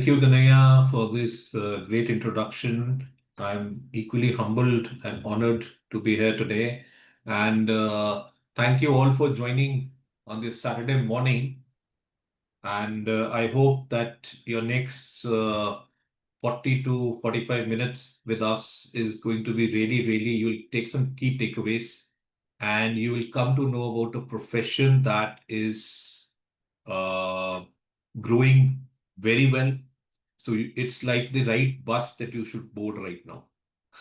Thank you, Ganaya, for this great introduction. I'm equally humbled and honored to be here today. And thank you all for joining on this Saturday morning. And I hope that your next 40 to 45 minutes with us is going to be really, you'll take some key takeaways and you will come to know about a profession that is uh, growing very well. So it's like the right bus that you should board right now.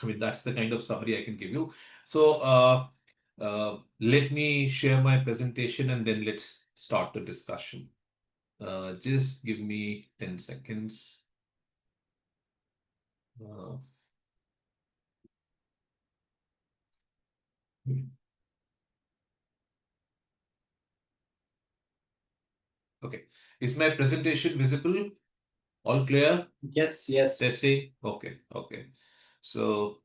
I mean, that's the kind of summary I can give you. So let me share my presentation and then let's start the discussion. Just give me 10 seconds. Uh, okay. Is my presentation visible? All clear? Yes. Testing? Okay. So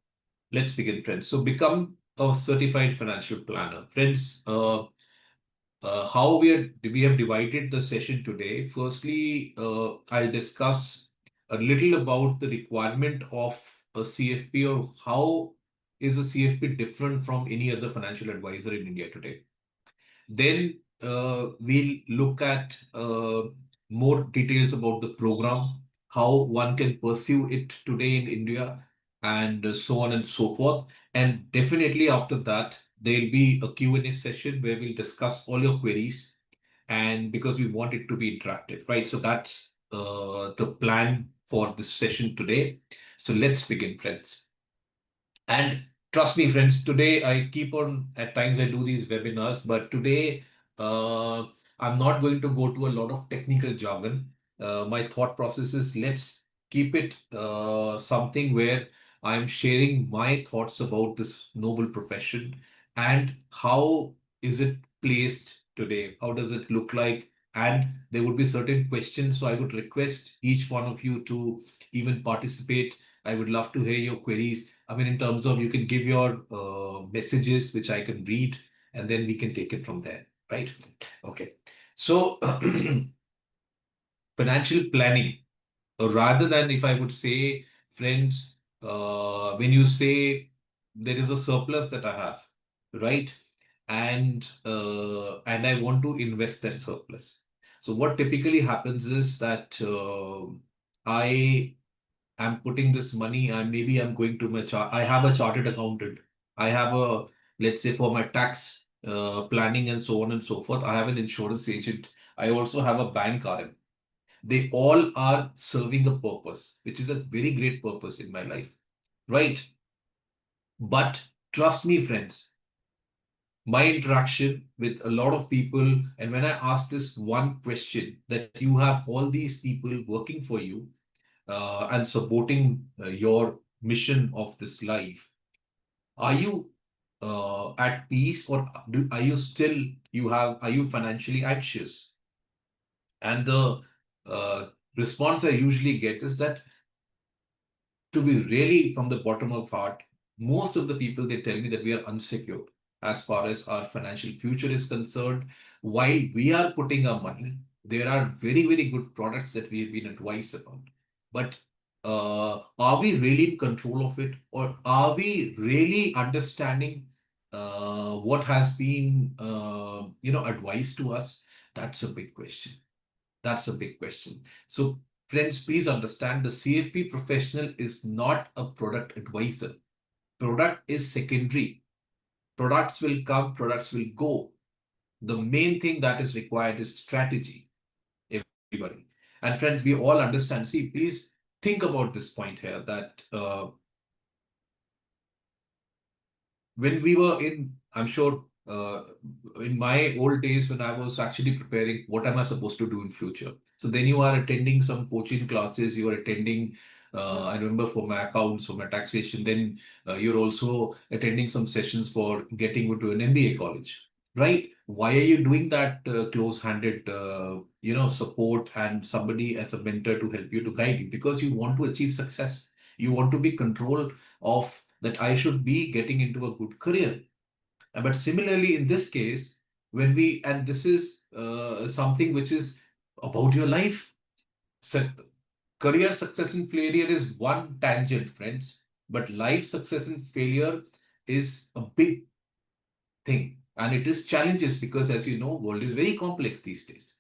let's begin, friends. So become a certified financial planner. Friends, how we have divided the session today. Firstly, I'll discuss a little about the requirement of a CFP or how is a CFP different from any other financial advisor in India today. Then we'll look at more details about the program, how one can pursue it today in India, and so on and so forth. And definitely after that, there'll be a Q&A session where we'll discuss all your queries, and because we want it to be interactive, right? So that's the plan for this session today. So let's begin, friends. And trust me, friends, today I keep on, at times I do these webinars, but today uh, I'm not going to go to a lot of technical jargon. My thought process is let's keep it something where I'm sharing my thoughts about this noble profession and how is it placed today? How does it look like? And there would be certain questions. So I would request each one of you to even participate. I would love to hear your queries. I mean, in terms of you can give your messages, which I can read, and then we can take it from there, right? Okay. So, financial planning, rather than if I would say, friends, when you say there is a surplus that I have, right? And I want to invest that surplus. So what typically happens is that I I'm putting this money and maybe I'm going to my I have a chartered accountant. I have a, let's say for my tax planning and so on and so forth. I have an insurance agent. I also have a bank RM. They all are serving a purpose, which is a very great purpose in my life, right? But trust me, friends, my interaction with a lot of people, and when I ask this one question that you have all these people working for you, and supporting your mission of this life, are you at peace or are you still are you financially anxious? And the uh, response I usually get is that, to be really from the bottom of heart, most of the people they tell me that we are unsecure as far as our financial future is concerned. While we are putting our money, there are very good products that we have been advised about. But are we really in control of it, or are we really understanding what has been advised to us? That's a big question. That's a big question. So, friends, please understand the CFP professional is not a product advisor. Product is secondary. Products will come, products will go. The main thing that is required is strategy, everybody. And friends, we all understand. See, please think about this point here that when we were in, I'm sure in my old days when I was actually preparing, what am I supposed to do in future? So then you are attending some coaching classes, you are attending, I remember for my accounts, for my taxation, then you're also attending some sessions for getting into an MBA college, right? Why are you doing that close-handed, support and somebody as a mentor to help you to guide you? Because you want to achieve success. You want to be control of that I should be getting into a good career. But similarly, in this case, this is something which is about your life. So Career success and failure is one tangent, friends, but life success and failure is a big thing. And it is challenges because, as you know, world is very complex these days.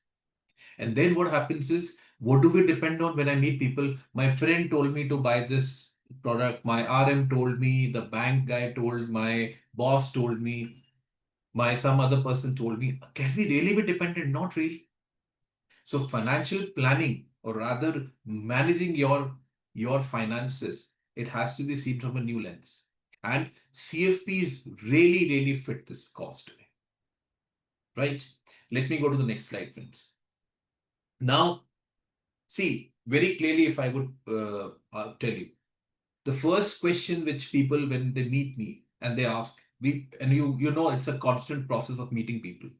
And then what happens is, what do we depend on when I meet people? My friend told me to buy this product. My RM told me, the bank guy told, my boss told me, my some other person told me. Can we really be dependent? Not really. So financial planning, or rather managing your finances, it has to be seen from a new lens. And CFPs really fit this cause today, right? Let me go to the next slide, friends. Now, see very clearly, if I would tell you, the first question which people, when they meet me and they ask, and you know, it's a constant process of meeting people.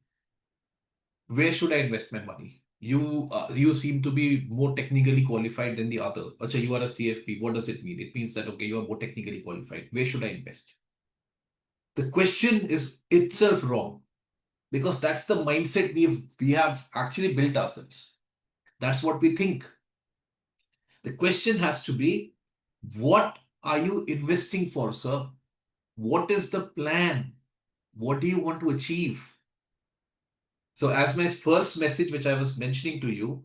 Where should I invest my money? You seem to be more technically qualified than the other. Acha, you are a CFP. What does it mean? It means that, okay, you are more technically qualified. Where should I invest? The question is itself wrong, because that's the mindset we have actually built ourselves. That's what we think. The question has to be, what are you investing for, sir? What is the plan? What do you want to achieve? So, as my first message, which I was mentioning to you,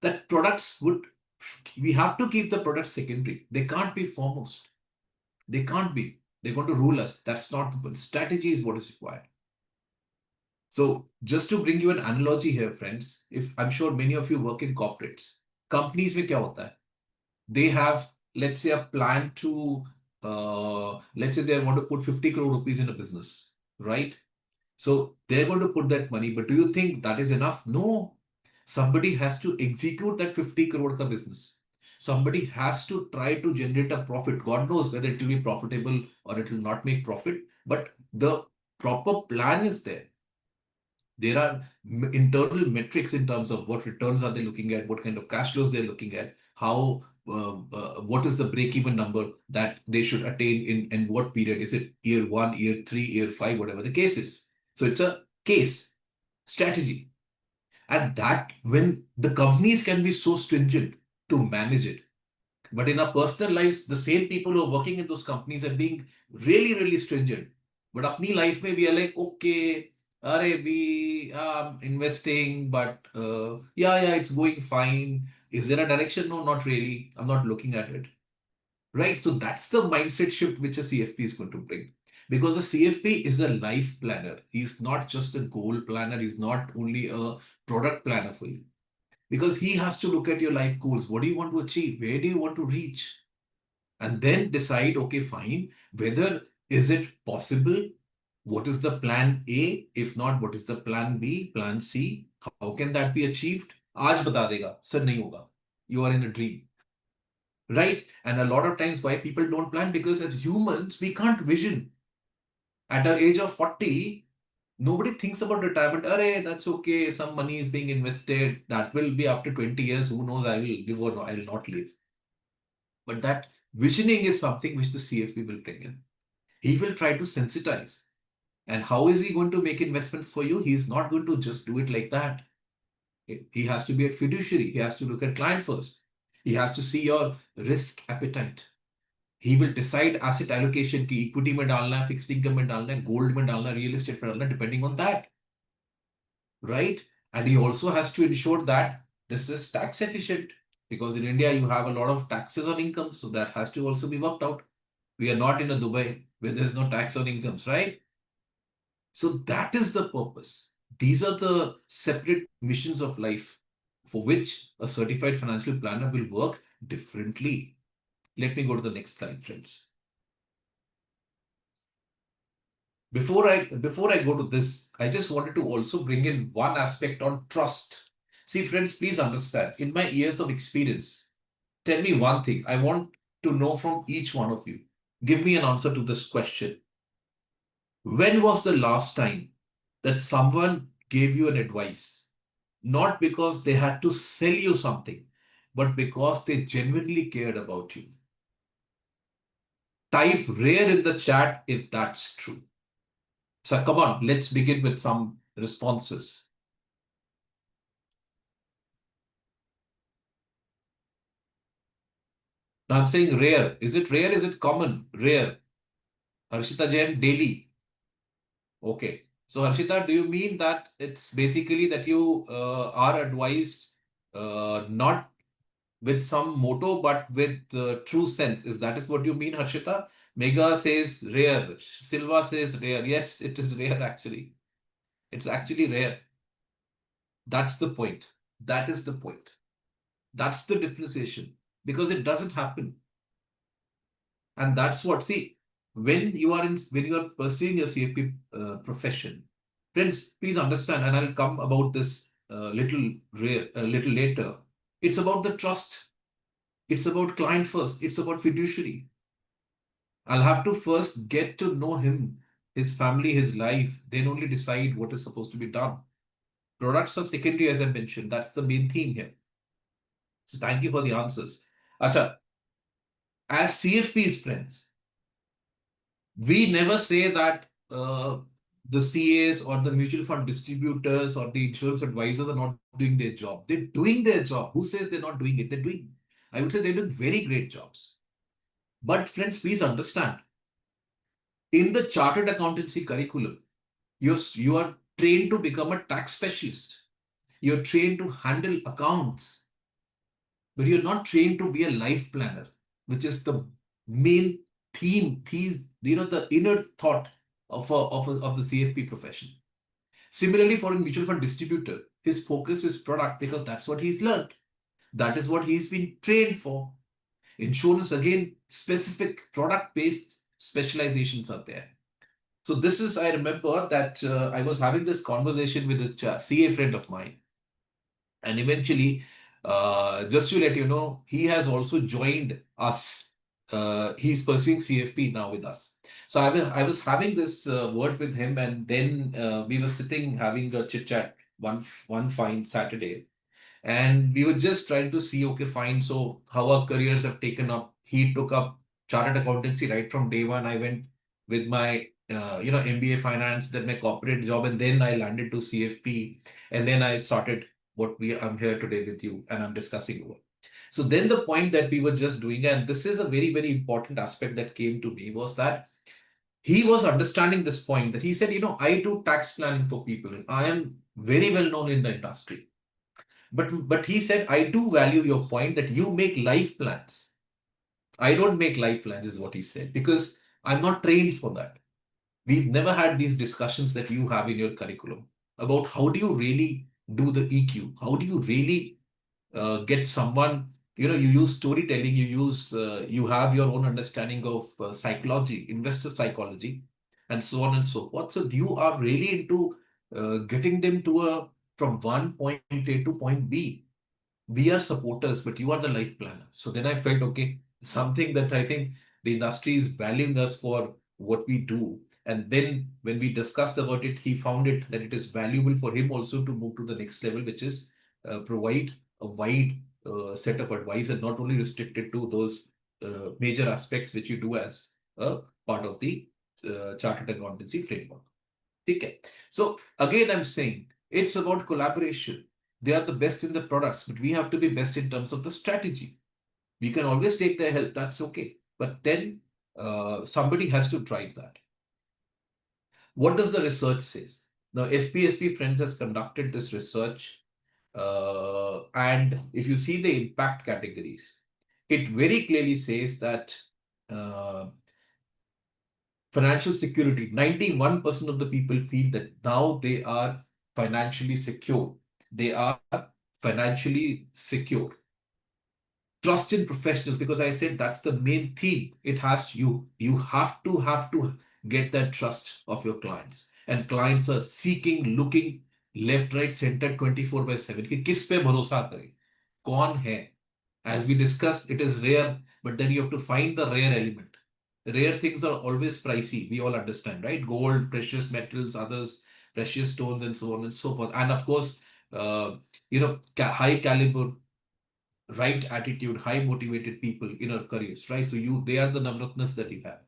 that products would, we have to keep the product secondary. They can't be foremost. They can't be. They're going to rule us. That's not the point. Strategy is what is required. So, just to bring you an analogy here, friends, if I'm sure many of you work in corporates, companies में क्या होता है? They have, let's say, a plan to, let's say they want to put 50 crore rupees in a business, right? So they're going to put that money, but do you think that is enough? No. Somebody has to execute that 50 crore ka business. Somebody has to try to generate a profit. God knows whether it will be profitable or it will not make profit, but the proper plan is there. There are internal metrics in terms of what returns are they looking at, what kind of cash flows they're looking at, how what is the break-even number that they should attain in what period? Is it year 1, year 3, year 5, whatever the case is? So it's a case strategy. And that, when the companies can be so stringent to manage it, but in our personal lives, the same people who are working in those companies are being really stringent. But apni life mein we are like, okay, we are investing, but yeah, it's going fine. Is there a direction? No, not really. I'm not looking at it. Right? So that's the mindset shift which a CFP is going to bring. Because a CFP is a life planner. He's not just a goal planner. He's not only a product planner for you. Because he has to look at your life goals. What do you want to achieve? Where do you want to reach? And then decide, okay, fine, whether is it possible? What is the plan A? If not, what is the plan B, plan C? How can that be achieved? आज बता देगा, sir नहीं होगा. You are in a dream. Right? And a lot of times why people don't plan, because as humans, we can't vision. At our age of 40, nobody thinks about retirement. Arey, that's okay. Some money is being invested. That will be after 20 years. Who knows? I will live or no, I will not live. But that visioning is something which the CFP will bring in. He will try to sensitize. And how is he going to make investments for you? He's not going to just do it like that. He has to be a fiduciary. He has to look at client first. He has to see your risk appetite. He will decide asset allocation ki equity mein dalna hai, fixed income mein dalna hai, gold mein dalna hai, real estate mein dalna hai, depending on that. Right? And he also has to ensure that this is tax efficient, because in India you have a lot of taxes on income, so that has to also be worked out. We are not in a Dubai where there is no tax on incomes, right? So that is the purpose. These are the separate missions of life for which a certified financial planner will work differently. Let me go to the next slide, friends. Before I go to this, I just wanted to also bring in one aspect on trust. See, friends, please understand. In my years of experience, tell me one thing. I want to know from each one of you. Give me an answer to this question. When was the last time that someone gave you an advice, not because they had to sell you something, but because they genuinely cared about you? Type rare in the chat if that's true. So come on, let's begin with some responses. Now I'm saying rare. Is it rare? Is it common? Rare. Harshita Jain daily. Okay. So Harshita, do you mean that it's basically that you are advised not with some motto but with true sense? Is that is what you mean, Harshita? Mega says rare. Silva says rare. Yes, it is rare actually. It's actually rare. That's the point. That is the point. That's the differentiation because it doesn't happen. And that's what, see, when you are pursuing your CFP profession, friends, please understand, and I'll come about this a little later. It's about the trust. It's about client first. It's about fiduciary. I'll have to first get to know him, his family, his life, then only decide what is supposed to be done. Products are secondary, as I mentioned. That's the main theme here. So thank you for the answers. Acha, as CFPs, friends, we never say that the CAs or the mutual fund distributors or the insurance advisors are not doing their job. They're doing their job. Who says they're not doing it? They're doing, I would say they're doing very great jobs. But friends, please understand, in the chartered accountancy curriculum, you are trained to become a tax specialist. You're trained to handle accounts, but you're not trained to be a life planner, which is the main the inner thought of the CFP profession. Similarly, for a mutual fund distributor, his focus is product because that's what he's learned. That is what he's been trained for. Insurance, again, specific product based specializations are there. So, this is, I remember that I was having this conversation with a CA friend of mine. And eventually, just to let you know, he has also joined us. He's pursuing CFP now with us. So I was having this word with him, and then we were sitting having a chit chat one fine Saturday, and we were just trying to see, okay, fine. So how our careers have taken up. He took up chartered accountancy right from day one. I went with my MBA finance, then my corporate job, and then I landed to CFP, and then I started what we I'm here today with you, and I'm discussing over. So then the point that we were just doing, and this is a very very important aspect that came to me was that he was understanding this point that he said, I do tax planning for people. I am very well known in the industry. But he said, I do value your point that you make life plans. I don't make life plans, is what he said, because I'm not trained for that. We've never had these discussions that you have in your curriculum about how do you really do the EQ? How do you really get someone, you use storytelling, you have your own understanding of psychology, investor psychology, and so on and so forth. So you are really into getting them from one point A to point B. We are supporters, but you are the life planner. So then I felt, okay, something that I think the industry is valuing us for what we do. And then when we discussed about it, he found it that it is valuable for him also to move to the next level, which is provide a wide set of advice and not only restricted to those major aspects which you do as a part of the chartered accountancy framework. Okay. So again, I'm saying it's about collaboration. They are the best in the products, but we have to be best in terms of the strategy. We can always take their help, that's okay. But then somebody has to drive that. What does the research says? Now, FPSP Friends has conducted this research, and if you see the impact categories, it very clearly says that uh, financial security, 91% of the people feel that now they are financially secure. They are financially secure. Trust in professionals, because I said that's the main theme. It has you have to get that trust of your clients. And clients are seeking, looking left, right, center 24/7 कि किस पे भरोसा करें, कौन है. As we discussed, it is rare, but then you have to find the rare element. Rare things are always pricey. We all understand, right? Gold, precious metals, others, precious stones, and so on and so forth. And of course, high caliber, right attitude, high motivated people in our careers, right? So they are the navratnas that you have,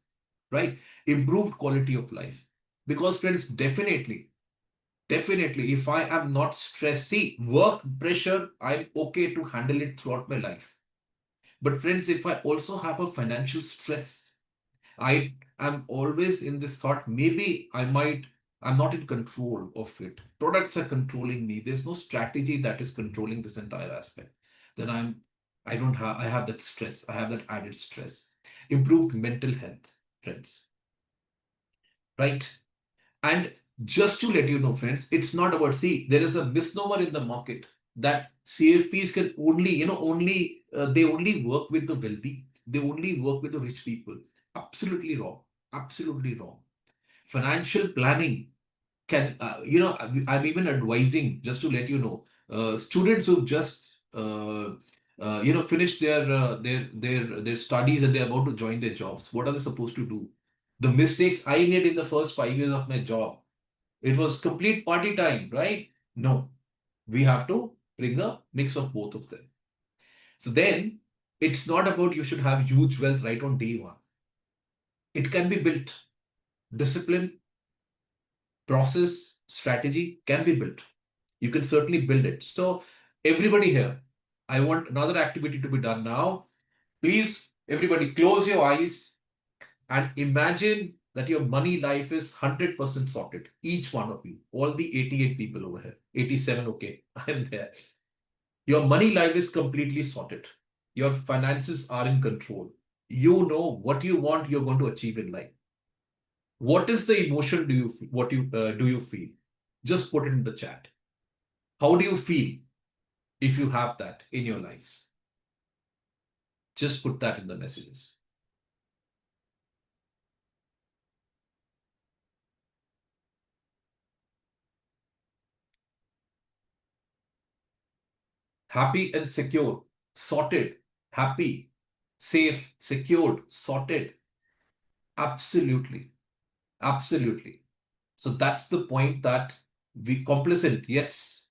right? Improved quality of life. Because friends, definitely, if I am not stressed, see, work pressure, I'm okay to handle it throughout my life. But friends, if I also have a financial stress, I am always in this thought, maybe I'm not in control of it. Products are controlling me. There's no strategy that is controlling this entire aspect. Then I have that stress. I have that added stress. Improved mental health, friends, right? And just to let you know, friends, it's not about, see, there is a misnomer in the market that CFPs can only, they only work with the wealthy. They only work with the rich people. Absolutely wrong. Absolutely wrong. Financial planning can, I'm even advising, just to let you know, students who just, finished their studies and they're about to join their jobs. What are they supposed to do? The mistakes I made in the first 5 years of my job, it was complete party time, right? No, we have to bring a mix of both of them. So then it's not about you should have huge wealth right on day one. It can be built. Discipline, process, strategy can be built. You can certainly build it. So, everybody here, I want another activity to be done now. Please, everybody, close your eyes and imagine that your money life is 100% sorted. Each one of you, all the 88 people over here, 87, okay, I'm there. Your money life is completely sorted. Your finances are in control. You know what you want, you're going to achieve in life. What is the emotion do you feel? Just put it in the chat. How do you feel if you have that in your lives? Just put that in the messages. Happy and secure, sorted, happy, safe, secured, sorted. Absolutely. Absolutely. So that's the point that we complacent. Yes,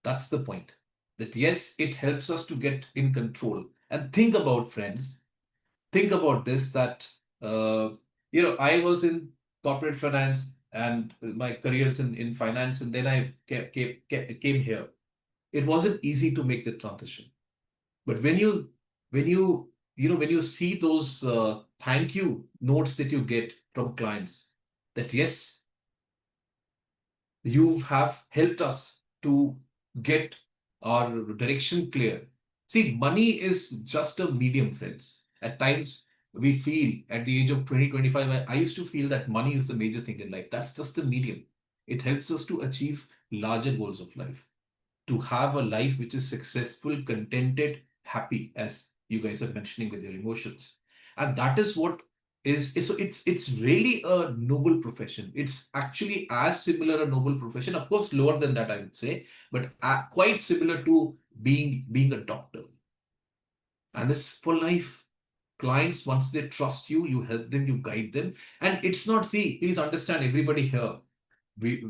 that's the point. That yes, it helps us to get in control. And think about, friends, think about this that, I was in corporate finance and my career is in finance, and then I came here. It wasn't easy to make the transition. But when you see those thank you notes that you get from clients, that yes, you have helped us to get our direction clear. See, money is just a medium, friends. At times, we feel at the age of 20, 25, I used to feel that money is the major thing in life. That's just a medium. It helps us to achieve larger goals of life, to have a life which is successful, contented, happy, as you guys are mentioning with your emotions. And that is what so it's really a noble profession. It's actually as similar a noble profession, of course, lower than that, I would say, but quite similar to being a doctor. And it's for life. Clients, once they trust you, you help them, you guide them. And it's not, see, please understand, everybody here, we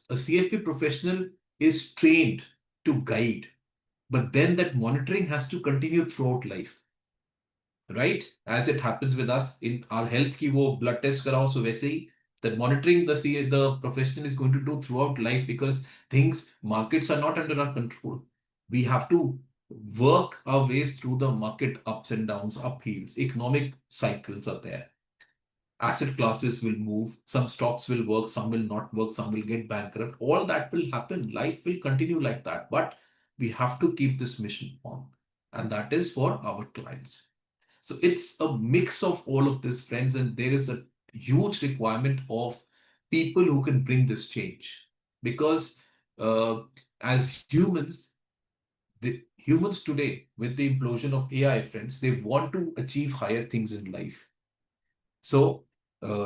a CFP professional is trained to guide, but then that monitoring has to continue throughout life, right? As it happens with us in our health ki wo blood test karao, so वैसे ही that monitoring the professional is going to do throughout life, because markets are not under our control. We have to work our ways through the market ups and downs, upheavals. Economic cycles are there. Asset classes will move. Some stocks will work, some will not work, some will get bankrupt. All that will happen. Life will continue like that. But we have to keep this mission on. And that is for our clients. So it's a mix of all of this, friends, and there is a huge requirement of people who can bring this change. Because as humans, the humans today, with the implosion of AI, friends, they want to achieve higher things in life. So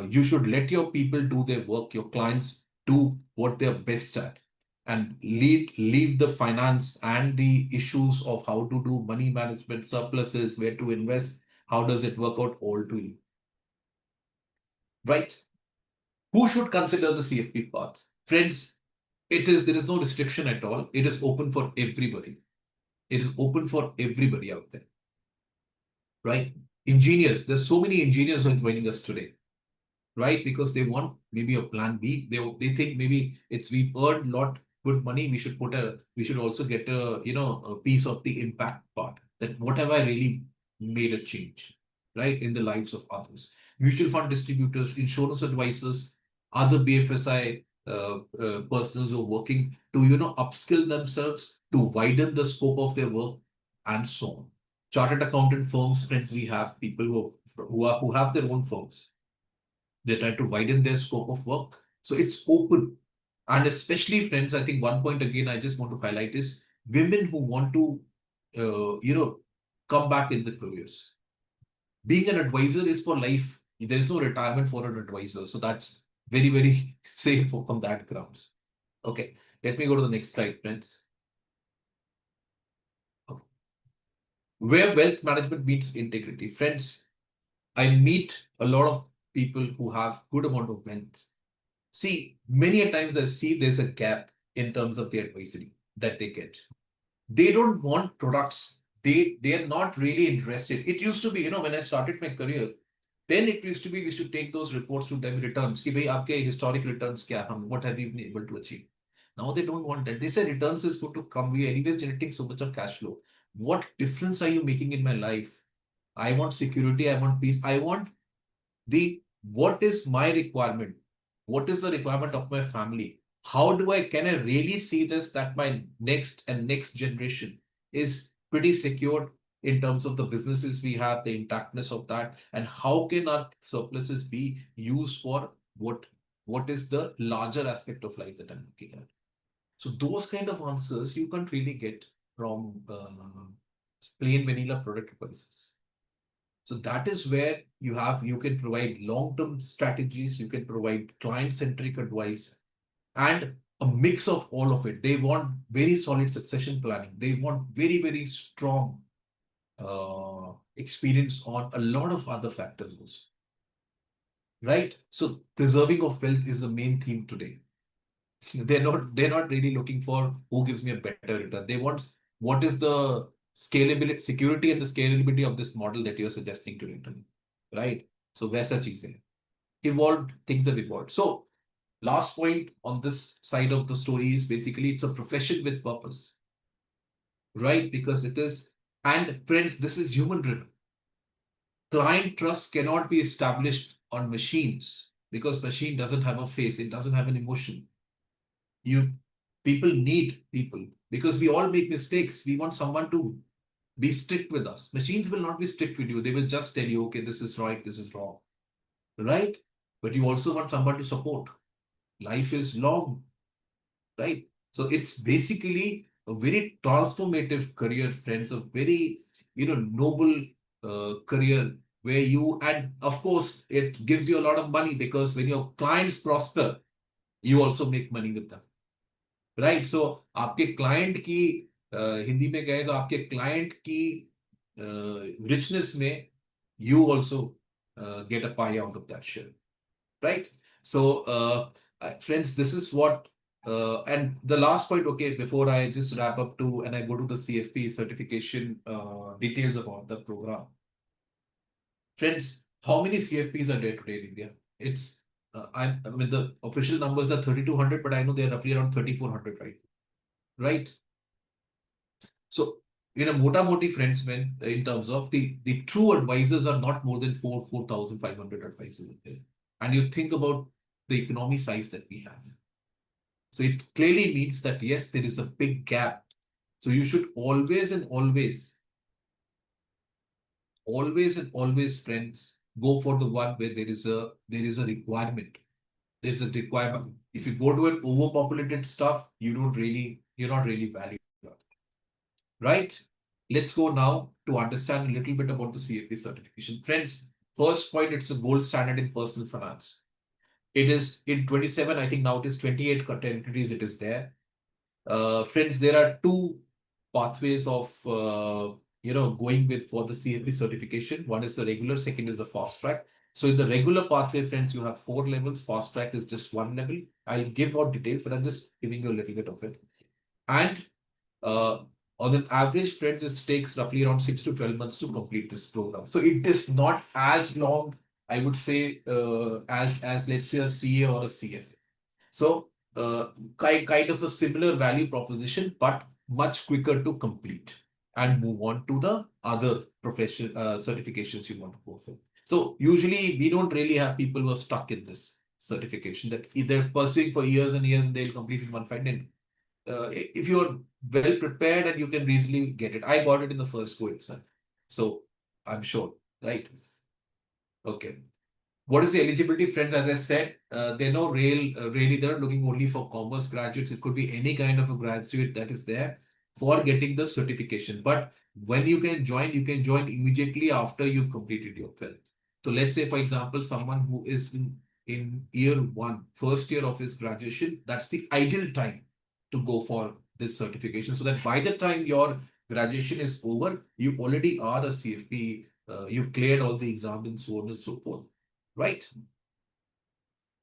you should let your people do their work, your clients do what they're best at, and leave the finance and the issues of how to do money management, surpluses, where to invest, how does it work out, all to you. Right? Who should consider the CFP path? Friends, there is no restriction at all. It is open for everybody. It is open for everybody out there. Right? Engineers, there's so many engineers who are joining us today, right? Because they want maybe a plan B. They think maybe we've earned lot good money. We should also get a piece of the impact part. that what have I really made a change, right, in the lives of others. Mutual fund distributors, insurance advisors, other BFSI persons who are working to, upskill themselves, to widen the scope of their work, and so on. Chartered accountant firms, friends, we have people who have their own firms. They try to widen their scope of work. So it's open. And especially, friends, I think one point again I just want to highlight is women who want to, come back in the careers. Being an advisor is for life. There's no retirement for an advisor. So that's very, very safe on that grounds. Okay, let me go to the next slide, friends. Okay. Where wealth management meets integrity. Friends, I meet a lot of people who have good amount of wealth. See, many a times I see there's a gap in terms of the advisory that they get. They don't want products. They are not really interested. It used to be, when I started my career, then it used to be we used to take those reports to them returns. Ki bhai, aapke historic returns kya hum, what have you been able to achieve? Now they don't want that. They say returns is going to come. We are anyways generating so much of cash flow. What difference are you making in my life? I want security. I want peace. I want the what is my requirement, what is the requirement of my family, how do I can I really see this that my next generation is pretty secured in terms of the businesses we have, the intactness of that, and how can our surpluses be used for what is the larger aspect of life that I'm looking at. So those kind of answers you can't really get from plain vanilla product advices. So that is where you can provide long-term strategies, you can provide client-centric advice, and a mix of all of it. They want very solid succession planning. They want very, very strong experience on a lot of other factors also. Right? So preserving of wealth is the main theme today. They're not really looking for who gives me a better return. They want what is the scalability, security and the scalability of this model that you're suggesting to return. Right? So वैसा चीज है. Evolved, things have evolved. So last point on this side of the story is basically it's a profession with purpose. Right? Because it is, and friends, this is human driven. Client trust cannot be established on machines because machine doesn't have a face, it doesn't have an emotion. You people need people because we all make mistakes. We want someone to be strict with us. Machines will not be strict with you. They will just tell you, okay, this is right, this is wrong. Right? But you also want someone to support. Life is long, right? So it's basically a very transformative career, friends, a very, noble career where you, and of course, it gives you a lot of money because when your clients prosper, you also make money with them. Right so आपके client की हिंदी में कहें तो आपके client की richness में you also get a pie out of that share, right? So, friends, this is what, and the last point, okay, before I just wrap up to and I go to the CFP certification details about the program. Friends, how many CFPs are there today in India? It's, I mean, the official numbers are 3,200, but I know they're roughly around 3,400, right? Right? So, in a mota moti friends, when in terms of the true advisors are not more than 4,500 advisors in there. And you think about the economy size that we have. So it clearly means that yes, there is a big gap. So you should always and always, friends, go for the one where there is a requirement. There's a requirement. If you go to an overpopulated stuff, you're not really valued. Right? Let's go now to understand a little bit about the CFP certification. Friends, first point, it's a gold standard in personal finance. It is in 27, I think now it is 28 territories, it is there. Friends, there are two pathways of going with for the CFP certification. One is the regular, second is the fast track. So in the regular pathway, friends, you have 4 levels. Fast track is just 1 level. I'll give out details, but I'm just giving you a little bit of it. And uh, on an average, friends, it takes roughly around 6 to 12 months to complete this program. So it is not as long, I would say, as let's say a CA or a CFA. So kind of a similar value proposition, but much quicker to complete. and move on to the other profession certifications you want to go for. So usually we don't really have people who are stuck in this certification that they're pursuing for years and years and they'll complete it in one fight. And if you're well prepared and you can easily get it, I got it in the first go itself. So I'm sure, right? Okay. What is the eligibility, friends? As I said, they're not really they're not looking only for commerce graduates. It could be any kind of a graduate that is there for getting the certification. But when you can join immediately after you've completed your 12th. So let's say, for example, someone who is in year one, first year of his graduation, that's the ideal time to go for this certification. So that by the time your graduation is over, you already are a CFP, you've cleared all the exams and so on and so forth. Right.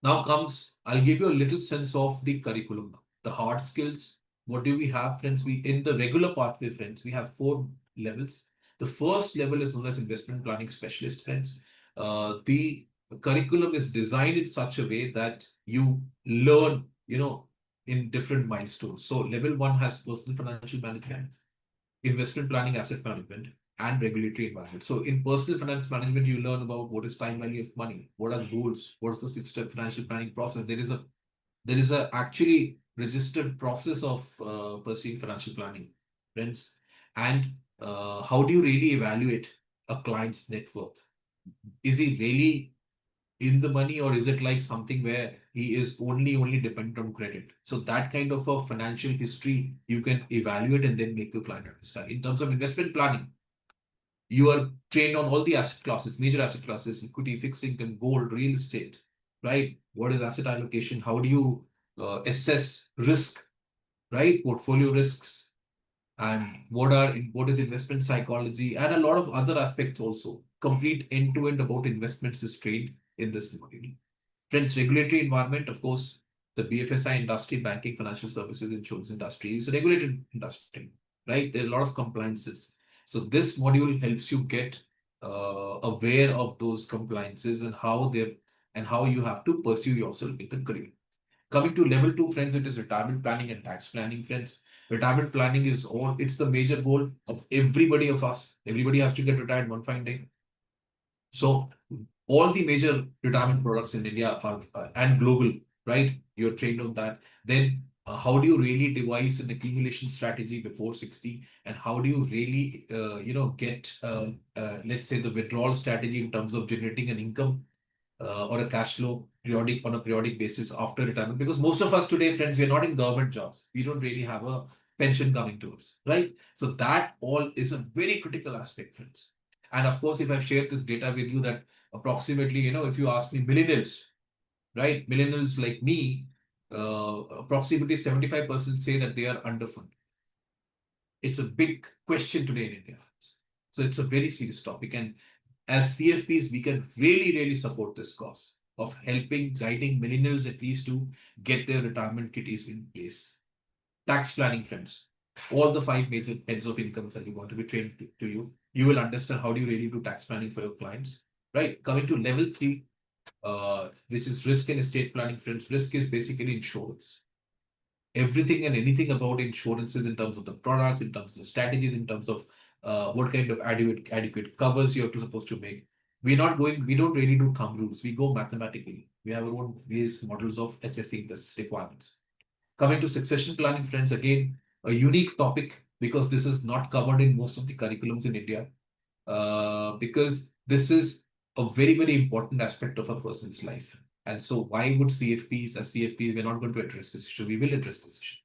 Now comes, I'll give you a little sense of the curriculum, the hard skills. What do we have, friends? We in the regular pathway, friends, we have 4 levels. The first level is known as investment planning specialist, friends. The curriculum is designed in such a way that you learn, in different milestones. So level one has personal financial management, investment planning, asset management, and regulatory environment. So in personal finance management, you learn about what is time value of money, what are goals, what's the 6-step financial planning process. There is a actually registered process of pursuing financial planning, friends. And how do you really evaluate a client's net worth? Is he really in the money, or is it like something where he is only dependent on credit? So that kind of a financial history you can evaluate and then make the client understand. In terms of investment planning, you are trained on all the asset classes, major asset classes: equity, fixed income, gold, real estate, right? What is asset allocation? How do you assess risk, right? Portfolio risks, and what is investment psychology, and a lot of other aspects also. Complete end to end about investments is trained in this module. Friends, regulatory environment, of course, the BFSI industry, banking, financial services, insurance industry is a regulated industry, right? There are a lot of compliances. So this module helps you get aware of those compliances and how you have to pursue yourself in the career. Coming to level two, friends, it is retirement planning and tax planning, friends. Retirement planning it's the major goal of everybody of us. Everybody has to get retired one fine day. So all the major retirement products in India are and global, right? You're trained on that. Then how do you really devise an accumulation strategy before 60? And how do you really, get, let's say, the withdrawal strategy in terms of generating an income or a cash flow on a periodic basis after retirement? Because most of us today, friends, we're not in government jobs. We don't really have a pension coming to us, right? So that all is a very critical aspect, friends. And of course, if I've shared this data with you that approximately, if you ask me, millennials, right? Millennials like me, approximately 75% say that they are underfunded. It's a big question today in India, friends. So it's a very serious topic. And as CFPs, we can really, really support this cause of helping, guiding millennials at least to get their retirement kitties in place. Tax planning, friends. All the 5 major heads of incomes that you want to be trained to you, you will understand how do you really do tax planning for your clients, right? Coming to level three, which is risk and estate planning, friends. Risk is basically insurance. Everything and anything about insurances in terms of the products, in terms of the strategies, in terms of what kind of adequate covers you're supposed to make. We don't really do thumb rules. We go mathematically. We have our own ways, models of assessing this requirements. Coming to succession planning, friends, again, a unique topic because this is not covered in most of the curriculums in India. Because this is a very, very important aspect of a person's life. And so why would CFPs, as CFPs, we're not going to address this issue. We will address this issue.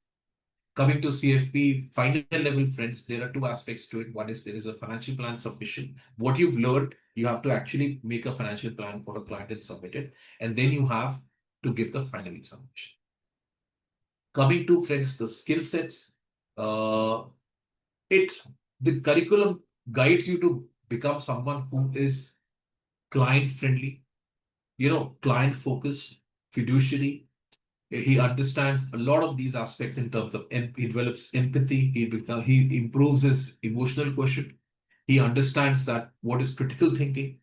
Coming to CFP final level, friends, there are two aspects to it. One is there is a financial plan submission. What you've learned, you have to actually make a financial plan for a client and submit it. And then you have to give the final examination. Coming to, friends, the skill sets, uh, it the curriculum guides you to become someone who is client friendly, client focused, fiduciary. He understands a lot of these aspects in terms of he develops empathy. He improves his emotional quotient. He understands that what is critical thinking,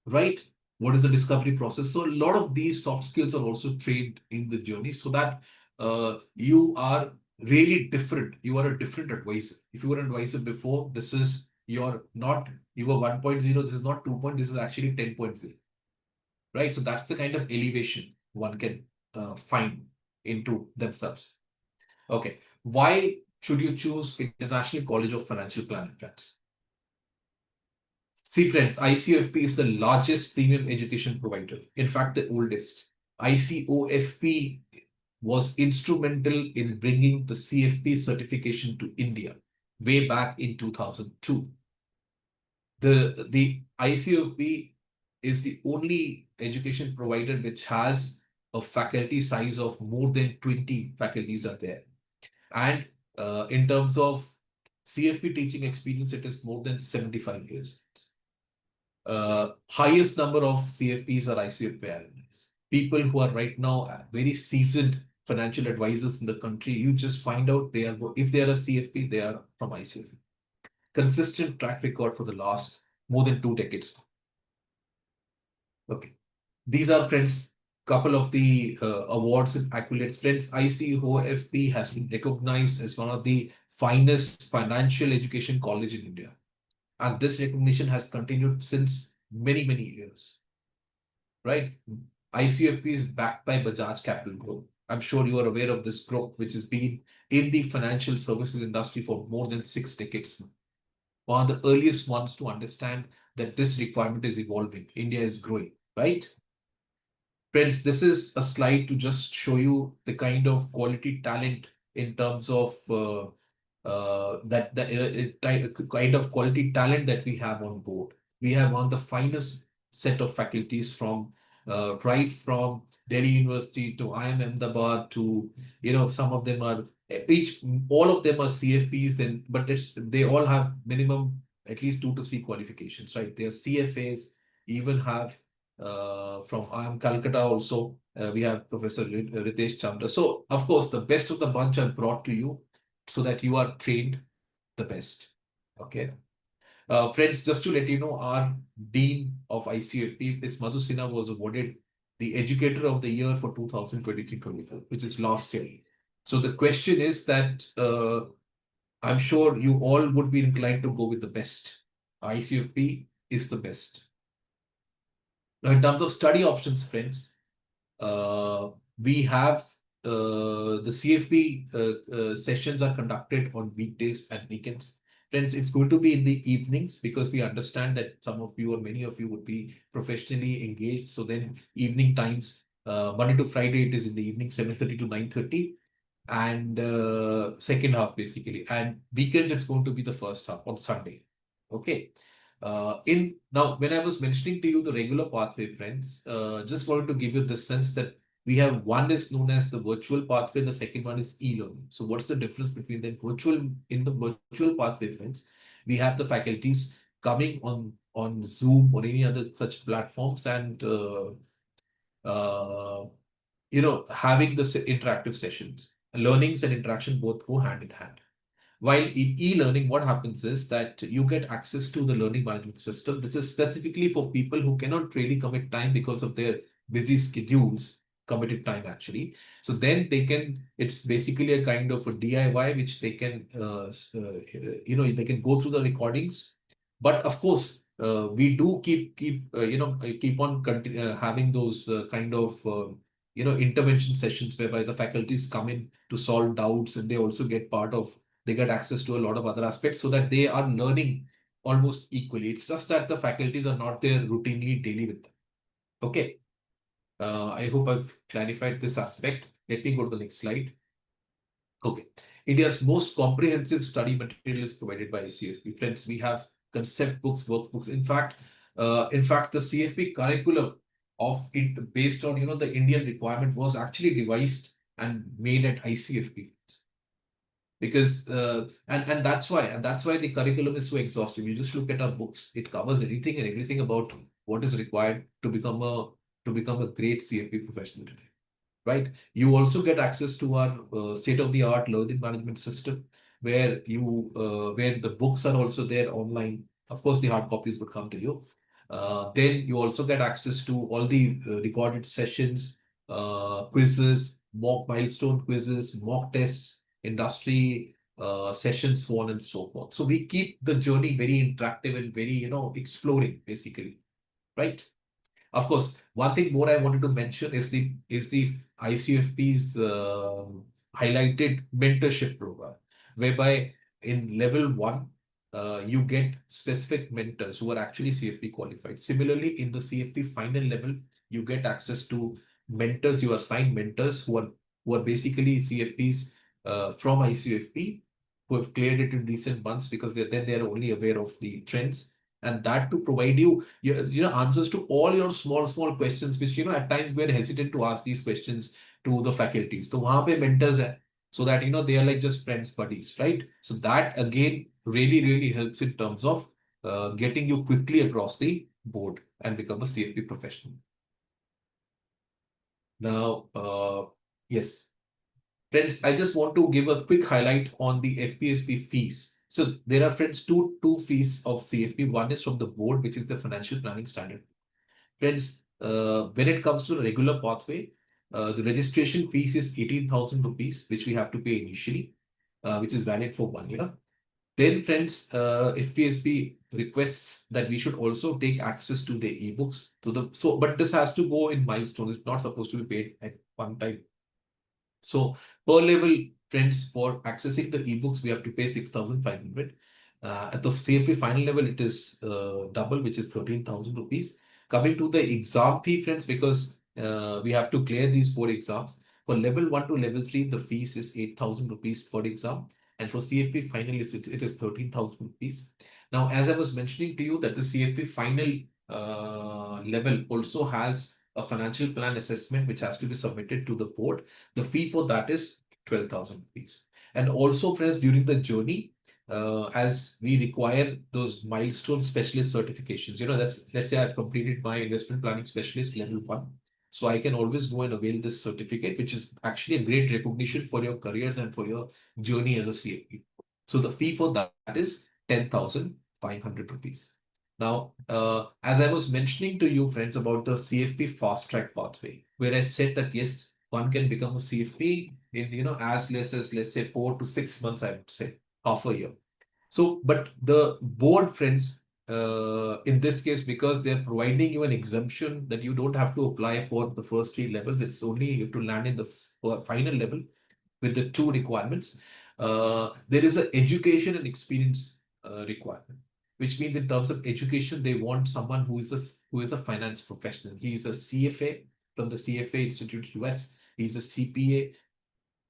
right? What is the discovery process? So a lot of these soft skills are also trained in the journey, so that you are really different. You are a different advisor. If you were an advisor before, this is you're not, you were 1.0, this is not 2 this is actually 10.0, right? So that's the kind of elevation one can find into themselves. Okay. Why should you choose International College of Financial Planning, friends? See, friends, ICOFP is the largest premium education provider. In fact, the oldest. ICOFP was instrumental in bringing the CFP certification to India way back in 2002. The ICOFP is the only education provider which has a faculty size of more than 20 faculties are there. And in terms of CFP teaching experience, it is more than 75 years. Highest number of CFPs are ICFP alumni. People who are right now very seasoned financial advisors in the country, you just find out they are, if they are a CFP, they are from ICFP. Consistent track record for the last more than 2 decades. Okay. These are, friends, couple of the awards and accolades. Friends, ICOFP has been recognized as one of the finest financial education college in India. And this recognition has continued since many, many years, right? ICFP is backed by Bajaj Capital Group. I'm sure you are aware of this group, which has been in the financial services industry for more than 6 decades now. One of the earliest ones to understand that this requirement is evolving. India is growing, right? Friends, this is a slide to just show you the kind of quality talent in terms of kind of quality talent that we have on board. We have one of the finest set of faculties from right from Delhi University to IIM Ahmedabad to, some of them are all of them are CFPs, then, but they all have minimum at least 2 to 3 qualifications, right? They are CFAs, even have from IIM Calcutta also. We have Professor Ritesh Chandra. So, of course, the best of the bunch are brought to you so that you are trained the best. Okay. Friends, just to let you know, our Dean of ICFP, Ms. Madhu Sinha, was awarded the Educator of the Year for 2023-24, which is last year. So the question is that I'm sure you all would be inclined to go with the best. ICFP is the best. Now, in terms of study options, friends, we have the CFP sessions are conducted on weekdays and weekends. Friends, it's going to be in the evenings because we understand that some of you or many of you would be professionally engaged. So then evening times, Monday to Friday, it is in the evening, 7:30 to 9:30, and second half basically. And weekends, it's going to be the first half on Sunday. Okay. In now, when I was mentioning to you the regular pathway, friends, just wanted to give you the sense that we have one is known as the virtual pathway, and the second one is e-learning. So, what's the difference between the virtual? In the virtual pathway, friends, we have the faculties coming on Zoom or any other such platforms, and uh, having the interactive sessions. Learnings and interaction both go hand in hand. While in e-learning, what happens is that you get access to the learning management system. This is specifically for people who cannot really commit time because of their busy schedules, committed time actually. So then it's basically a kind of a DIY, which they can, they can go through the recordings. But of course, we do keep on having those kind of, intervention sessions whereby the faculties come in to solve doubts, and they also get they get access to a lot of other aspects so that they are learning almost equally. It's just that the faculties are not there routinely daily with them. Okay. I hope I've clarified this aspect. Let me go to the next slide. Okay. India's most comprehensive study material is provided by CFP. Friends, we have concept books, workbooks. In fact, the CFP curriculum of it based on the Indian requirement was actually devised and made at ICFP, because and that's why the curriculum is so exhaustive. You just look at our books; it covers anything and everything about what is required to become a great CFP professional today, right? You also get access to our state-of-the-art learning management system, where the books are also there online. Of course, the hard copies would come to you. Then you also get access to all the recorded sessions, quizzes, mock milestone quizzes, mock tests, industry sessions, so on and so forth. So we keep the journey very interactive and very, exploring basically, right? Of course, one thing more I wanted to mention is the ICFP's highlighted mentorship program, whereby in level one, you get specific mentors who are actually CFP qualified. Similarly, in the CFP final level, you get access to mentors. You are assigned mentors who are basically CFPs from ICFP who have cleared it in recent months because they're only aware of the trends, and that to provide you answers to all your small questions, which at times we're hesitant to ask these questions to the faculties. So वहाँ पे mentors हैं, so that they are like just friends, buddies, right? So that again really helps in terms of getting you quickly across the board and become a CFP professional. Now, yes. Friends, I just want to give a quick highlight on the FPSP fees. So there are, friends, two fees of CFP. One is from the board, which is the Financial Planning Standard. Friends, when it comes to the regular pathway, the registration fees is 18,000 rupees, which we have to pay initially, which is valid for 1 year. Then, friends, FPSP requests that we should also take access to the ebooks but this has to go in milestones. It's not supposed to be paid at one time. So per level, friends, for accessing the ebooks, we have to pay 6,500. At the CFP final level, it is double, which is 13,000 rupees. Coming to the exam fee, friends, because we have to clear these 4 exams. For level 1 to level 3, the fees is 8,000 rupees per exam. And for CFP finalists, it is 13,000 rupees. Now, as I was mentioning to you, that the CFP final level also has a financial plan assessment which has to be submitted to the board. The fee for that is 12,000 rupees. And also, friends, during the journey, as we require those milestone specialist certifications, let's say I've completed my investment planning specialist level 1. So I can always go and avail this certificate, which is actually a great recognition for your careers and for your journey as a CFP. So the fee for that is 10,500 rupees. Now, as I was mentioning to you, friends, about the CFP fast track pathway, where I said that yes, one can become a CFP in as less as, let's say, 4 to 6 months, I would say, half a year. So, but the board, friends, in this case, because they're providing you an exemption that you don't have to apply for the first 3 levels, it's only you have to land in the final level with the 2 requirements. There is an education and experience requirement, which means in terms of education, they want someone who is a finance professional. He's a CFA from the CFA Institute US. He's a CPA,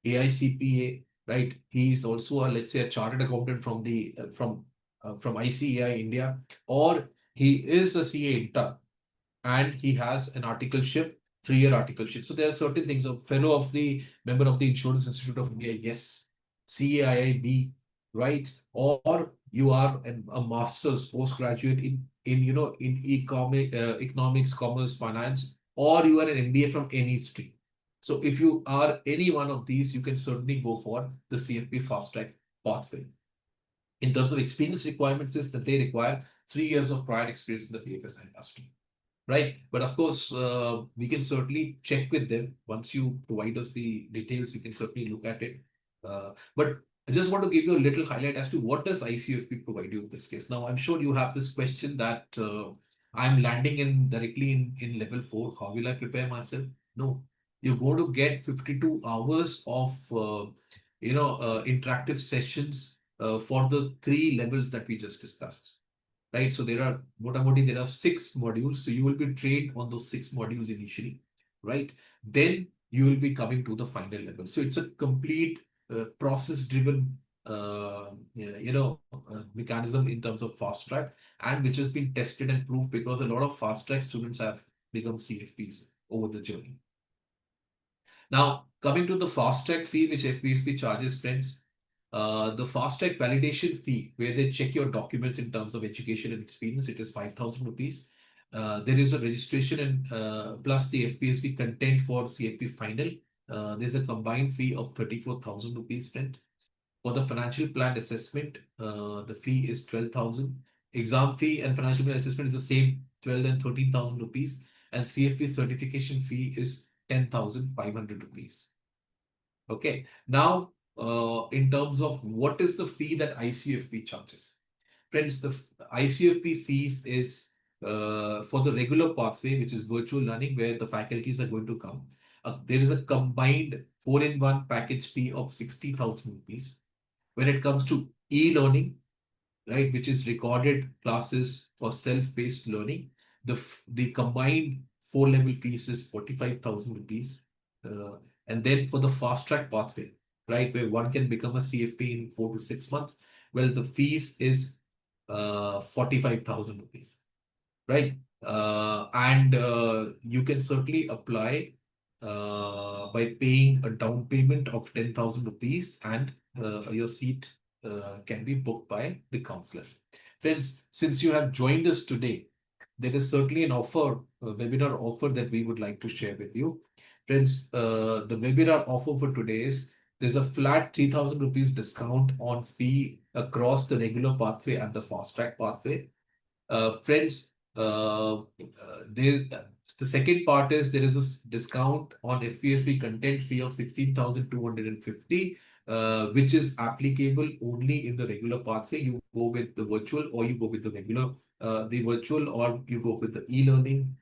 AICPA, right? He is also let's say, a chartered accountant from the from ICAI India, or he is a CA intern and he has an articleship, 3-year articleship. So there are certain things. A fellow of the member of the Insurance Institute of India, yes, CAIIB, right? Or you are a master's postgraduate in economics, commerce, finance, or you are an MBA from any stream. So if you are any one of these, you can certainly go for the CFP fast track pathway. In terms of experience requirements, is that they require 3 years of prior experience in the BFSI industry. Right. But of course, we can certainly check with them. Once you provide us the details, we can certainly look at it. But I just want to give you a little highlight as to what does ICFP provide you in this case. Now, I'm sure you have this question that I'm landing in directly in level 4. How will I prepare myself? No, you're going to get 52 hours of interactive sessions for the 3 levels that we just discussed, right? So there are there are 6 modules. So you will be trained on those 6 modules initially, right? Then you will be coming to the final level. So it's a complete process-driven mechanism in terms of fast track, and which has been tested and proved because a lot of fast track students have become CFPs over the journey. Now, coming to the fast track fee, which FPSP charges, friends, the fast track validation fee, where they check your documents in terms of education and experience, it is 5,000 rupees. There is a registration and plus the FPSP content for CFP final. There's a combined fee of 34,000 rupees, friend. For the financial plan assessment, the fee is 12,000. Exam fee and financial plan assessment is the same, 12 and 13,000 rupees. And CFP certification fee is 10,500 rupees. Okay. Now, in terms of what is the fee that ICFP charges. Friends, the ICFP fees is for the regular pathway, which is virtual learning, where the faculties are going to come. There is a combined 4-in-1 package fee of 60,000 rupees. When it comes to e-learning, right, which is recorded classes for self-paced learning, the combined four-level fees is 45,000 rupees. Uh, and then for the fast track pathway, right, where one can become a CFP in 4 to 6 months, well, the fees is 45,000 rupees, right? And you can certainly apply by paying a down payment of 10,000 rupees, and your seat can be booked by the counselors. Friends, since you have joined us today, there is certainly an offer, a webinar offer that we would like to share with you. Friends, the webinar offer for today is there's a flat 3,000 rupees discount on fee across the regular pathway and the fast track pathway. Friends, the second part is there is this discount on FPSP content fee of 16,250, which is applicable only in the regular pathway. You go with the virtual or you go with the regular, the virtual, or you go with the e-learning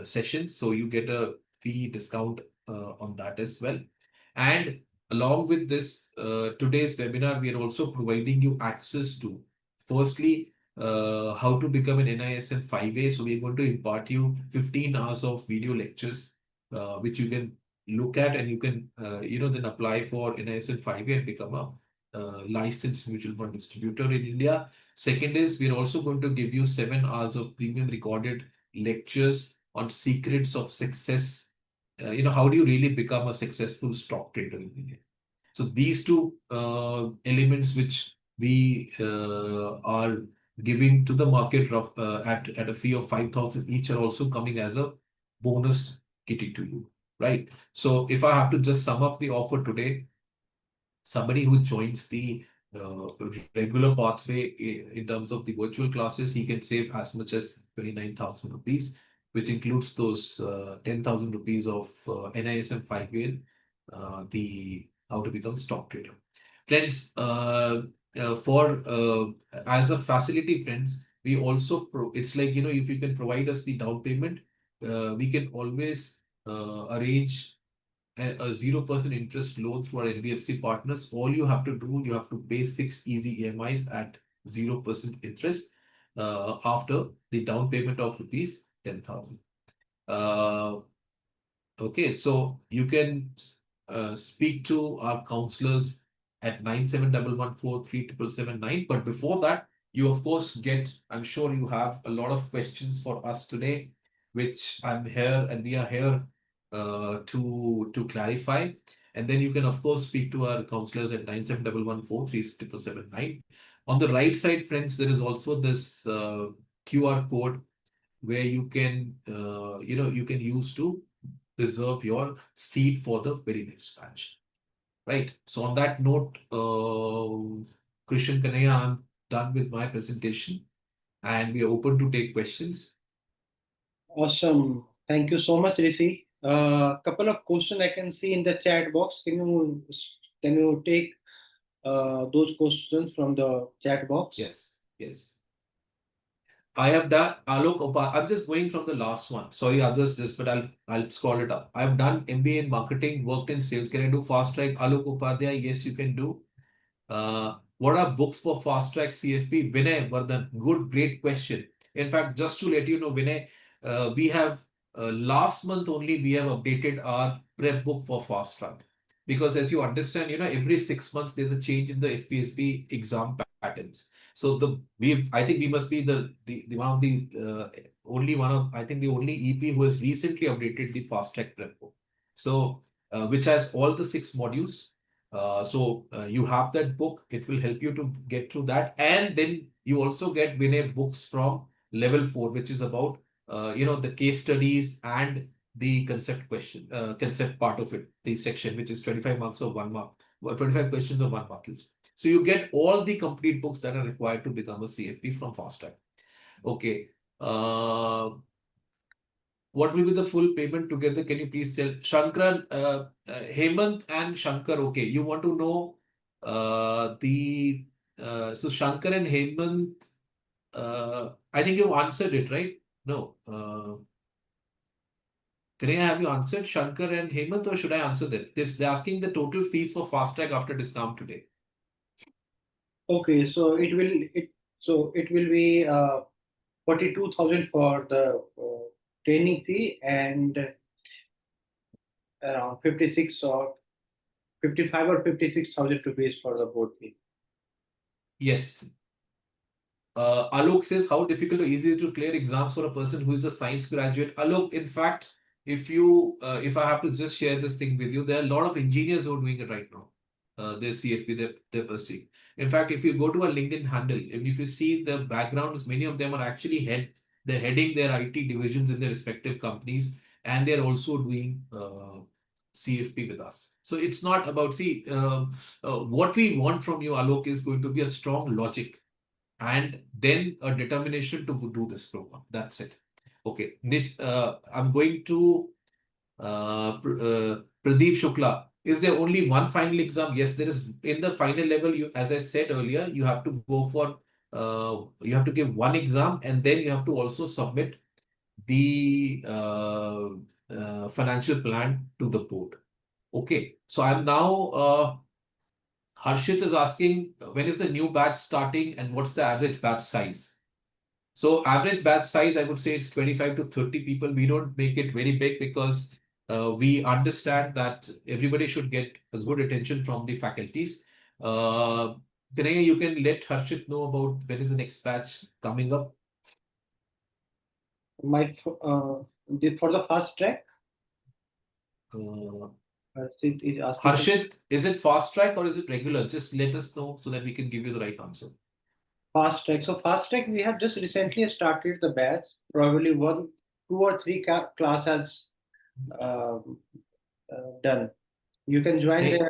session. So you get a fee discount on that as well. And along with this, today's webinar, we are also providing you access to, firstly, how to become an NISM 5A. So we're going to impart you 15 hours of video lectures, which you can look at, and you can, then apply for NISM 5A and become a licensed mutual fund distributor in India. Second is we're also going to give you 7 hours of premium recorded lectures on secrets of success. How do you really become a successful stock trader in India? So these two elements which we are giving to the market at a fee of 5,000 each are also coming as a bonus kitty to you, right? So if I have to just sum up the offer today, somebody who joins the uh, regular pathway in terms of the virtual classes, he can save as much as 29,000 rupees, which includes those 10,000 rupees of NISM 5 the how to become stock trader. Friends, for as a facility, friends, we also it's like, if you can provide us the down payment, we can always arrange a 0% interest loan through our NBFC partners. All you have to do, you have to pay 6 easy EMIs at 0% interest after the down payment of rupees 10,000. Uh, Okay, so you can speak to our counselors at 9711437779. But before that, you of course get, I'm sure you have a lot of questions for us today, which I'm here and we are here to clarify. And then you can of course speak to our counselors at 9711437779. On the right side, friends, there is also this QR code where you can you can use to reserve your seat for the very next batch, right? So on that note, Christian Kanaya, I'm done with my presentation and we are open to take questions. Awesome. Thank you so much, Rishi. Couple of questions I can see in the chat box. Can you take those questions from the chat box? Yes, yes. I have done Alok Upadhyay. I'm just going from the last one. Sorry, others this, but I'll scroll it up. I've done MBA in marketing, worked in sales. Can I do fast track? Alok Upadhyay, yes, you can do. What are books for fast track CFP? Vinay Vardhan, good, great question. In fact, just to let you know, Vinay, we have last month only we have updated our prep book for fast track, because as you understand, every 6 months there's a change in the FPSB exam patterns. So I think we must be the one of the only one of I think the only EP who has recently updated the fast track prep book. So which has all the 6 modules. So you have that book. It will help you to get through that, and then you also get Vinay books from level 4, which is about the case studies and the concept part of it, the section which is 25 marks of 1 mark, 25 questions of 1 mark each. So you get all the complete books that are required to become a CFP from Fast Track. Okay. Uh, what will be the full payment together? Can you please tell? Shankar, Hemant and Shankar. Okay, you want to know the so Shankar and Hemant. I think you answered it, right? No. Can I have you answered Shankar and Hemant, or should I answer that? They're asking the total fees for fast track after discount today. Okay, it will be 42,000 for the training fee and around 56 or 55 or 56,000 rupees for the board fee. Yes. Alok says, how difficult or easy is it to clear exams for a person who is a science graduate? Alok, in fact, if I have to just share this thing with you, there are a lot of engineers who are doing it right now. Their CFP, they're pursuing. In fact, if you go to a LinkedIn handle, and if you see the backgrounds, many of them are actually they're heading their IT divisions in their respective companies, and they're also doing CFP with us. So it's not about, what we want from you, Alok, is going to be a strong logic and then a determination to do this program. That's it. Okay. I'm going to Pradeep Shukla. Is there only one final exam? Yes, there is. In the final level, as I said earlier, you have to go for, you have to give one exam, and then you have to also submit the financial plan to the board. Okay. So I'm now, Harshit is asking, when is the new batch starting and what's the average batch size? So average batch size, I would say it's 25 to 30 people. We don't make it very big because we understand that everybody should get a good attention from the faculties. Kanaya, you can let Harshit know about when is the next batch coming up. For the fast track, Uh, Sid is asking for Harshit, is it fast track or is it regular? Just let us know so that we can give you the right answer. fast track. So fast track, we have just recently started the batch. Probably one, two or three class has um, done. You can join Hey,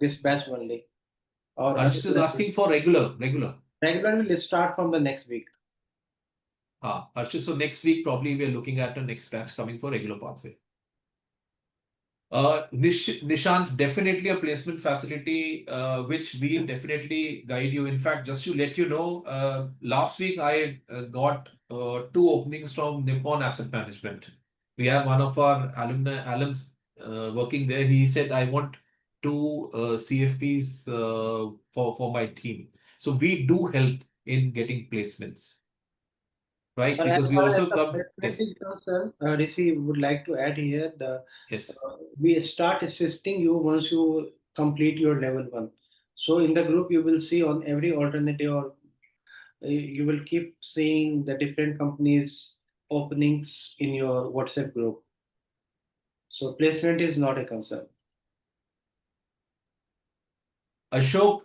this batch only. Or Harshit is asking for regular. regular will start from the next week. Harshit, so next week probably we are looking at a next batch coming for regular pathway. Nishant, definitely a placement facility, which will definitely guide you. In fact, just to let you know, last week I got two openings from Nippon Asset Management. We have one of our alums working there. He said, I want two CFPs for my team. So we do help in getting placements, right? As Because we far as also the come, placement yes, is concerned, Rishi would like to add here yes. we start assisting you once you complete your level one. So in the group, you will see on every alternative, or you will keep seeing the different companies openings in your WhatsApp group. So placement is not a concern. Ashok,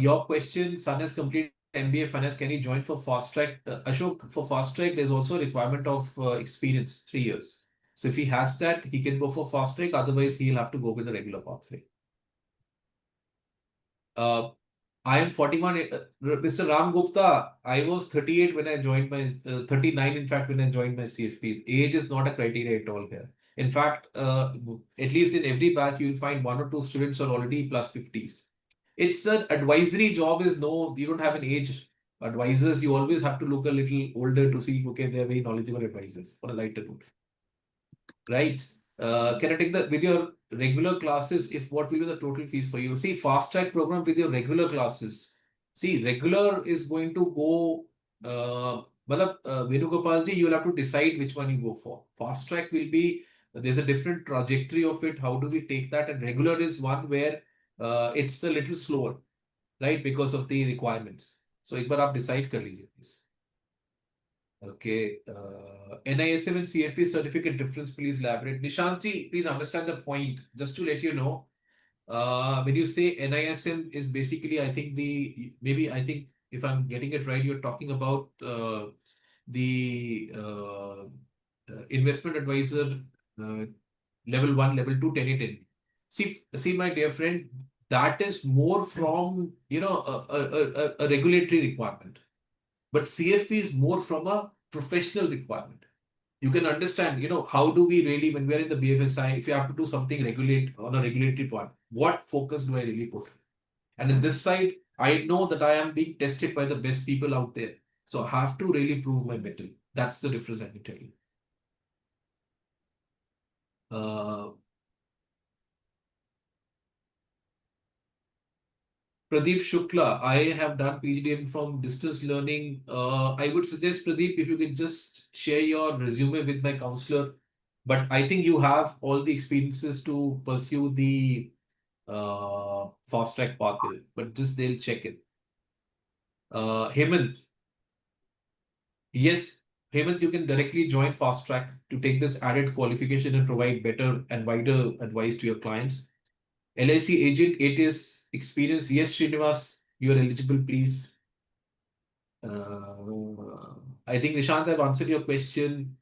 your question, son has completed MBA finance. Can he join for fast track? Ashok, for fast track, there's also a requirement of experience, 3 years. So if he has that, he can go for fast track. Otherwise, he'll have to go with the regular pathway. Uh, I am 41. Mr. Ram Gupta, I was 38 when I joined 39, in fact, when I joined my CFP. Age is not a criteria at all here. In fact, at least in every batch, you'll find one or two students are already plus 50s. It's an advisory job, you don't have an age. Advisors, you always have to look a little older to see, okay, they're very knowledgeable advisors on a lighter note, right? Can I take with your regular classes? If what will be the total fees for you? See, fast track program with your regular classes. See, regular is going to go. Venugopalji, you'll have to decide which one you go for. Fast track will be there's a different trajectory of it. How do we take that? And regular is one where it's a little slower, right? Because of the requirements. So एक बार आप decide कर लीजिए please. Okay. NISM and CFP certificate difference, please elaborate. Nishanti, please understand the point. Just to let you know, when you say NISM is basically, I think if I'm getting it right, you're talking about the investment advisor level 1, level 2, 10 10. See, my dear friend, that is more from, a regulatory requirement. But CFP is more from a professional requirement. you can understand, how do we really, when we're in the BFSI, if you have to do something regulate on a regulatory part, what focus do I really put? And in this side, I know that I am being tested by the best people out there. So I have to really prove my mettle. That's the difference I can tell you. Uh, Pradeep Shukla, I have done PGDM from distance learning. I would suggest, Pradeep, if you could just share your resume with my counselor. But I think you have all the experiences to pursue the fast track pathway, but just they'll check it. Hemant, yes, Hemant, you can directly join fast track to take this added qualification and provide better and wider advice to your clients. LIC agent, 8 years experience. Yes, Srinivas, you are eligible, please. I think Nishant, I've answered your question.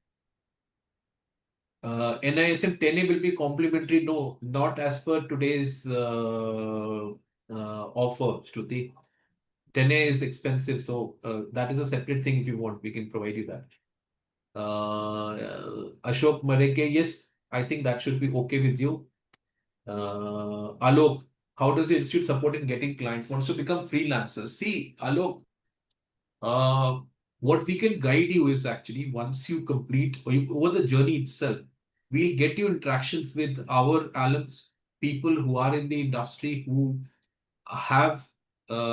NISM 10A will be complimentary. No, not as per today's offer, Shruti. 10A is expensive, so that is a separate thing. If you want, we can provide you that. Ashok Mareke, yes, I think that should be okay with you. Alok, how does the institute support in getting clients? Wants to become freelancers. See, Alok, uh, what we can guide you is actually once you complete or over the journey itself, we'll get you interactions with our alums, people who are in the industry who have,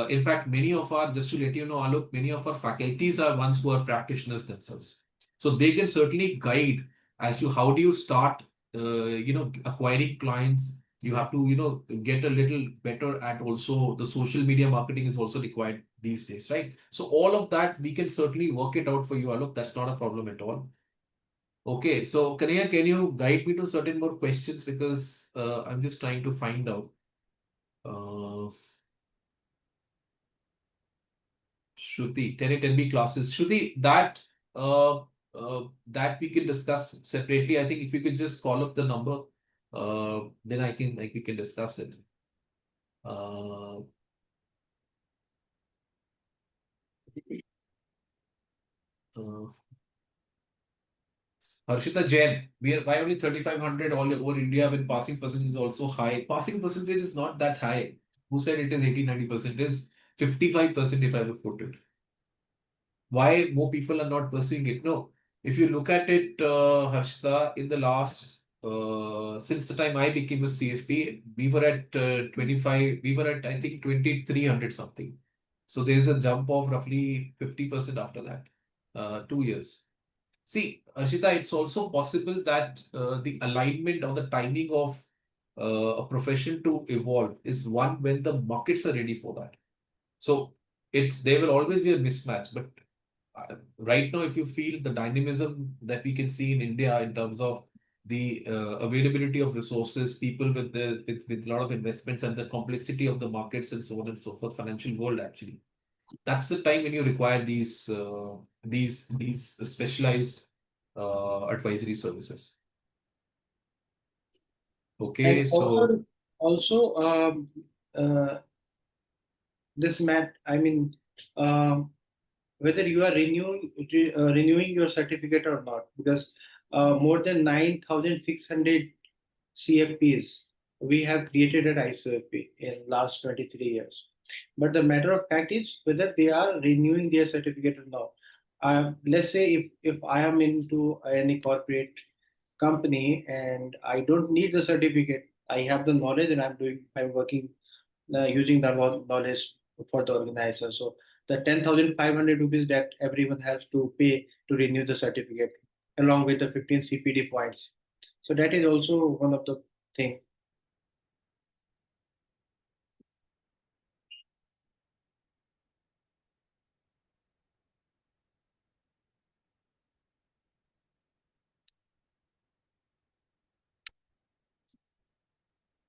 in fact, many of our, just to let you know, Alok, many of our faculties are ones who are practitioners themselves. So they can certainly guide as to how do you start, acquiring clients. You have to, get a little better at also the social media marketing is also required these days, right? So all of that, we can certainly work it out for you, Alok. That's not a problem at all. Okay, so Kanaya, can you guide me to certain more questions because I'm just trying to find out. Uh, Shruti, 10A, 10B classes. Shruti, that we can discuss separately. I think if you could just call up the number, then we can discuss it. Uh, uh, Harshita Jain, we are why only 3,500 all over India when passing percentage is also high. Passing percentage is not that high. Who said it is 80, 90%? It is 55% if I would put it. Why more people are not pursuing it? No, if you look at it, Harshita, in the last since the time I became a CFP, we were at 25. We were at I think 2,300 something. So there's a jump of roughly 50% after that. 2 years. See, Harshita, it's also possible that the alignment or the timing of a profession to evolve is one when the markets are ready for that. So there will always be a mismatch, but right now, if you feel the dynamism that we can see in India in terms of the availability of resources, people with a lot of investments and the complexity of the markets and so on and so forth, financial world actually, that's the time when you require these specialized advisory services. And Okay, so also uh, this mat. I mean, um, whether you are renewing your certificate or not, because more than 9,600 CFPs we have created at ICFP in last 23 years. But the matter of fact is whether they are renewing their certificate or not. Let's say if I am into any corporate company and I don't need the certificate, I have the knowledge and I'm working using the knowledge for the organizer. So the 10,500 rupees that everyone has to pay to renew the certificate, along with the 15 CPD points. So that is also one of the thing.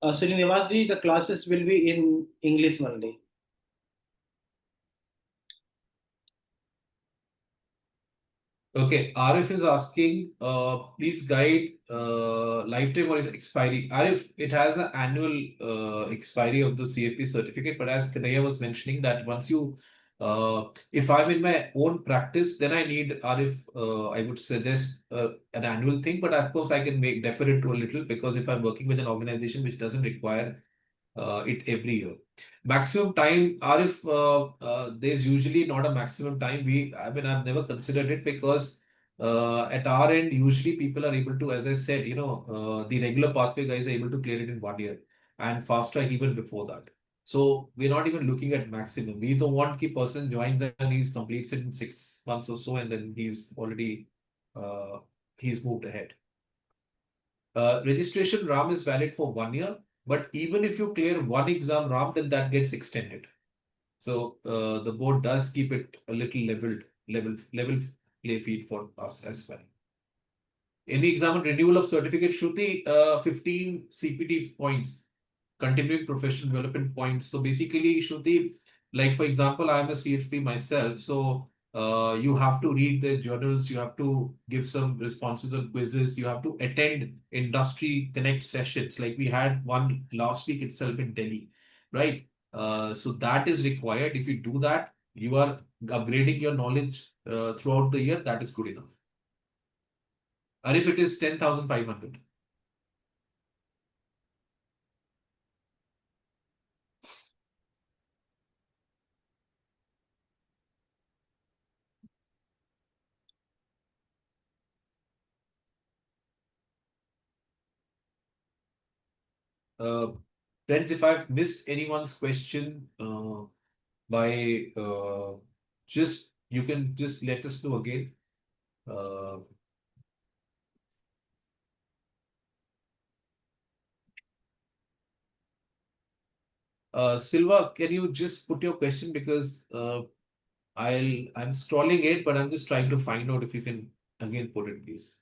Srinivasji, the classes will be in English only. okay, Arif is asking, please guide lifetime or is expiry. Arif, it has an annual expiry of the CFP certificate, but as Kanaya was mentioning that once you If I'm in my own practice, then I need Arif. I would suggest an annual thing, but of course I can make defer it to a little because if I'm working with an organization which doesn't require it every year. Maximum time, Arif, there's usually not a maximum time. I mean, I've never considered it because at our end, usually people are able to, as I said, the regular pathway guys are able to clear it in 1 year and fast track even before that. So we're not even looking at maximum. We don't want the person joins and he's completes it in 6 months or so, and then he's already uh, he's moved ahead. Registration RAM is valid for 1 year, but even if you clear one exam RAM, then that gets extended. So the board does keep it a little level play field for us as well. Any exam and renewal of certificate, Shruti, 15 CPT points, continuing professional development points. So basically, Shruti, like for example, I'm a CFP myself. So you have to read the journals, you have to give some responses on quizzes, you have to attend industry connect sessions. Like we had one last week itself in Delhi, right? So that is required. If you do that, you are upgrading your knowledge throughout the year. That is good enough. Or if it is 10,500. Uh, Friends, if I've missed anyone's question by just you can just let us know again. Uh, Silva, can you just put your question because I'm scrolling it, but I'm just trying to find out if you can again put it, please.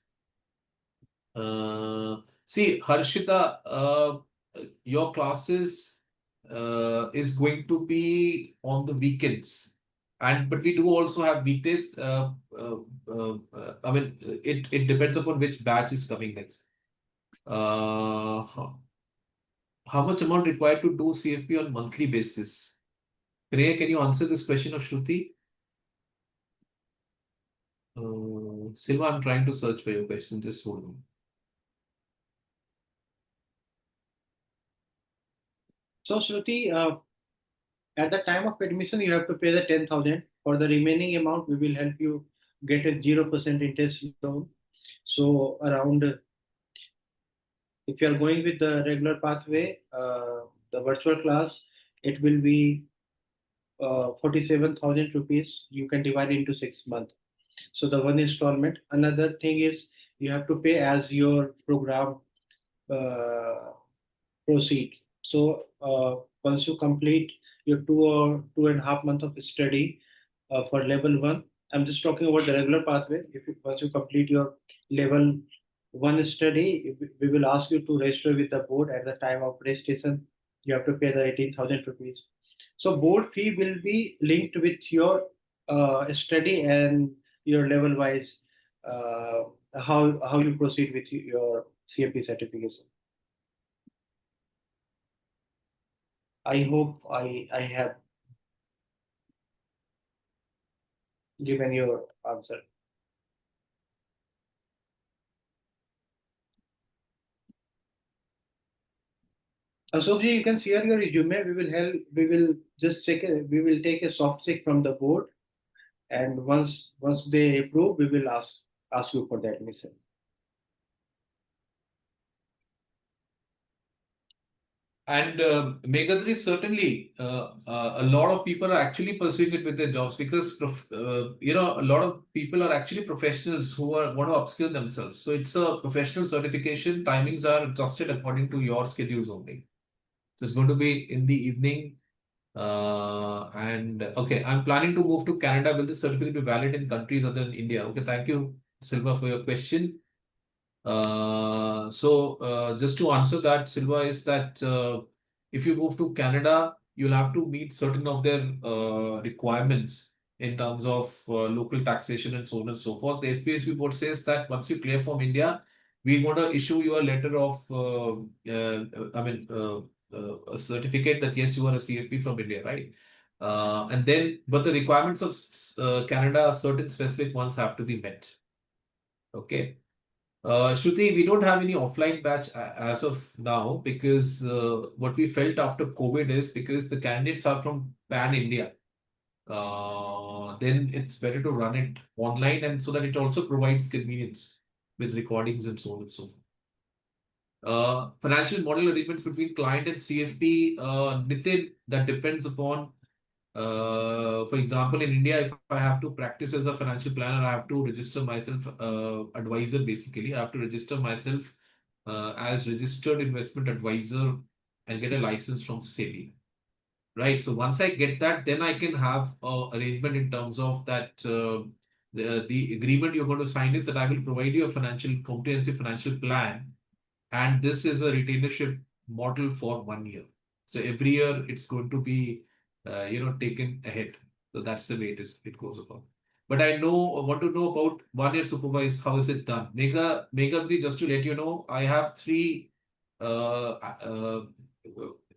See, Harshita, your classes is going to be on the weekends, and but we do also have weekdays. I mean, it depends upon which batch is coming next. How much amount required to do CFP on monthly basis? Priya, can you answer this question of Shruti? Silva, I'm trying to search for your question. Just hold on. So, Shruti, at the time of admission, you have to pay the 10,000. For the remaining amount, we will help you get a 0% interest loan. So, around if you are going with the regular pathway, the virtual class, it will be 47,000 rupees. You can divide into 6 months. So the one installment. Another thing is you have to pay as your program uh, proceed. So once you complete your 2 or 2.5 months of study for level one, I'm just talking about the regular pathway. Once you complete your level one study, we will ask you to register with the board. At the time of registration, you have to pay the 18,000 rupees. So board fee will be linked with your study and your level wise how you proceed with your CFP certification. I hope I have given your answer. Ashokji, you can share your resume. We will help. We will just check. We will take a soft check from the board, and once they approve, we will ask you for the admission. And Meghadri, certainly, a lot of people are actually pursuing it with their jobs because a lot of people are actually professionals who are want to upskill themselves. So it's a professional certification. Timings are adjusted according to your schedules only. So it's going to be in the evening. And okay, I'm planning to move to Canada. Will this certificate be valid in countries other than India? Okay, thank you, Silva, for your question. Just to answer that, Silva, is that if you move to Canada, you'll have to meet certain of their requirements in terms of local taxation and so on and so forth. The FPSB board says that once you clear from India, we're going to issue you a letter of, I mean, a certificate that yes, you are a CFP from India, right? And then, but the requirements of Canada, certain specific ones have to be met. Okay. Shruti, we don't have any offline batch as of now because what we felt after COVID is because the candidates are from pan India, then it's better to run it online and so that it also provides convenience with recordings and so on and so forth. Financial model arrangements between client and CFP, Nitin, that depends upon, for example, in India, if I have to practice as a financial planner, I have to register myself, advisor basically. I have to register myself as registered investment advisor and get a license from SEBI. Right. So once I get that, then I can have a arrangement in terms of that the agreement you're going to sign is that I will provide you a comprehensive financial plan, and this is a retainership model for 1 year. So every year it's going to be taken ahead. So that's the way it goes about. But want to know about 1 year supervised. How is it done? Mega 3, just to let you know, I have three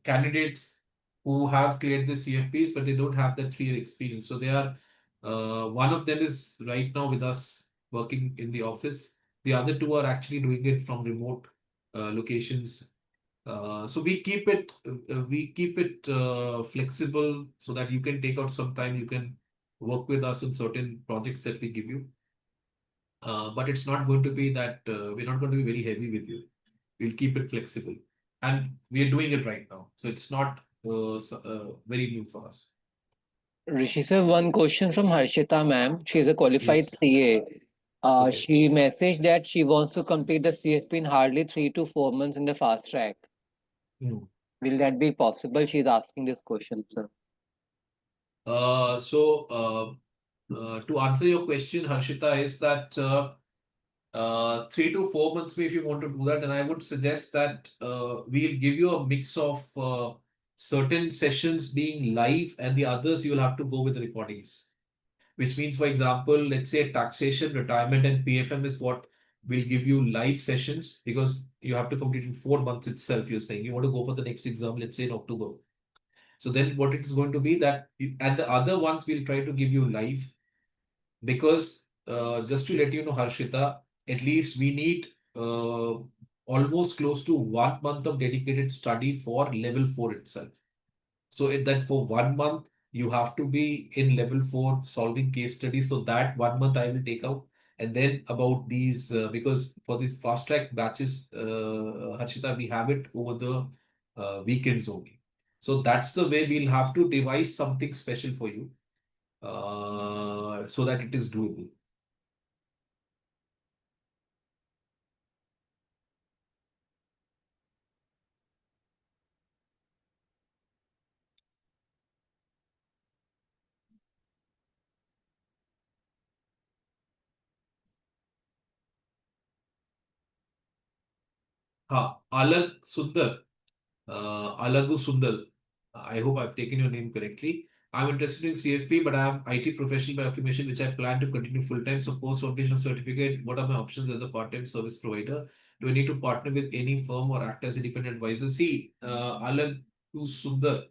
candidates who have cleared the CFPs, but they don't have that 3 year experience. So they are one of them is right now with us working in the office. The other two are actually doing it from remote locations. So we keep it flexible so that you can take out some time. You can work with us in certain projects that we give you. But it's not going to be that we're not going to be very heavy with you. We'll keep it flexible, and we are doing it right now. So it's not very new for us. Rishi sir, one question from Harshita ma'am. She is a qualified Yes. CA. Okay. She messaged that she wants to complete the CFP in hardly 3 to 4 months in the fast track. Hmm. Will that be possible? She's asking this question, sir. To answer your question, Harshita, is that 3 to 4 months, if you want to do that, then I would suggest that we'll give you a mix of certain sessions being live and the others you'll have to go with recordings. Which means, for example, let's say taxation, retirement, and PFM is what will give you live sessions because you have to complete in 4 months itself. You're saying you want to go for the next exam, let's say in October. So then what it is going to be that, and the other ones we'll try to give you live because just to let you know, Harshita, at least we need almost close to 1 month of dedicated study for level 4 itself. So that for 1 month, you have to be in level 4 solving case studies. So that 1 month I will take out. And then about these, because for these fast track batches, Harshita, we have it over the weekends only. So that's the way we'll have to devise something special for you so that it is doable. Alag Sundar, Alagu Sundar. I hope I've taken your name correctly. I'm interested in CFP, but I'm IT professional by occupation, which I plan to continue full time. So, post vocational certificate, what are my options as a part time service provider? Do I need to partner with any firm or act as independent advisor? See, Alagu Sundar.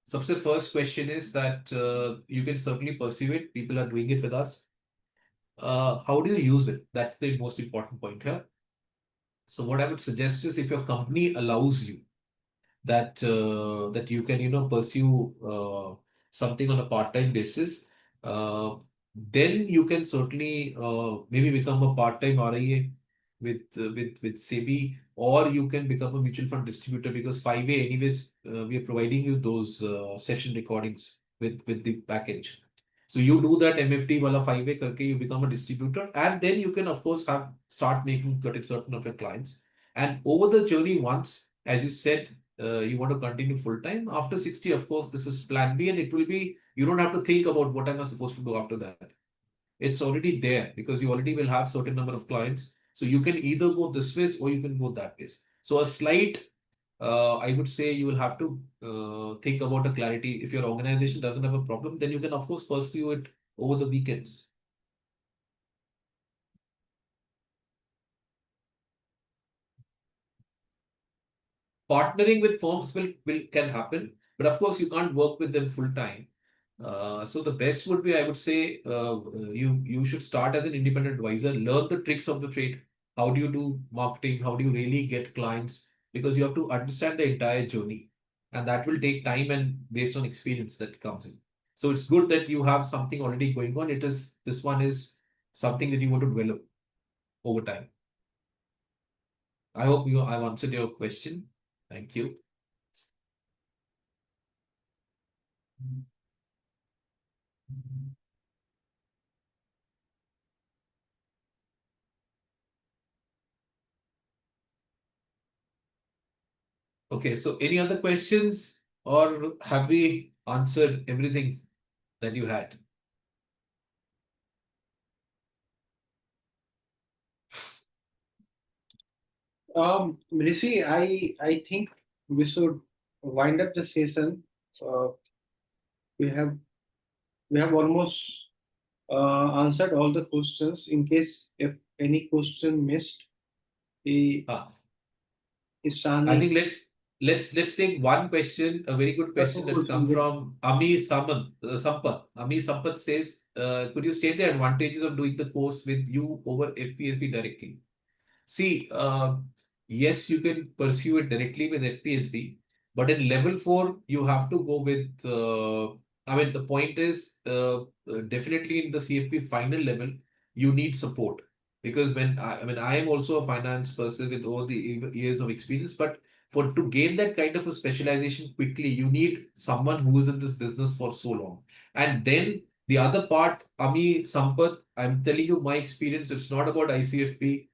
सबसे first question is that you can certainly pursue it. People are doing it with us. How do you use it? That's the most important point here. So what I would suggest is if your company allows you that you can pursue something on a part-time basis, then you can certainly maybe become a part-time RIA with SEBI, or you can become a mutual fund distributor because 5A anyways we are providing you those session recordings with the package. So you do that MFD wala 5A karke, you become a distributor, and then you can of course have start making certain of your clients. And over the journey, once, as you said, you want to continue full time. After 60, of course, this is plan B, and it will be, you don't have to think about what am I supposed to do after that. It's already there because you already will have certain number of clients. So you can either go this way or you can go that way. So a slight, I would say you will have to think about a clarity. If your organization doesn't have a problem, then you can, of course, pursue it over the weekends. Partnering with firms will can happen, but of course you can't work with them full time. So the best would be, I would say, you should start as an independent advisor, learn the tricks of the trade. How do you do marketing? How do you really get clients? Because you have to understand the entire journey, and that will take time and based on experience that comes in. So it's good that you have something already going on. This one is something that you want to develop over time. I hope I've answered your question. Thank you. Okay, so any other questions, or have we answered everything that you had? Rishi, I think we should wind up the session. Uh, we have we have almost answered all the questions. In case if any question missed, the Ah, I Isani. think let's take one question, a very good That's a question that's come question. Yes. from Ami Sampath. Ami Sampath says, could you state the advantages of doing the course with you over FPSB directly? See, yes, you can pursue it directly with FPSB, but in level 4, you have to go with. I mean, the point is definitely in the CFP final level, you need support because I mean, I am also a finance person with all the years of experience, but for to gain that kind of a specialization quickly, you need someone who is in this business for so long. And then the other part, Ami Sampath, I'm telling you my experience, it's not about ICFP.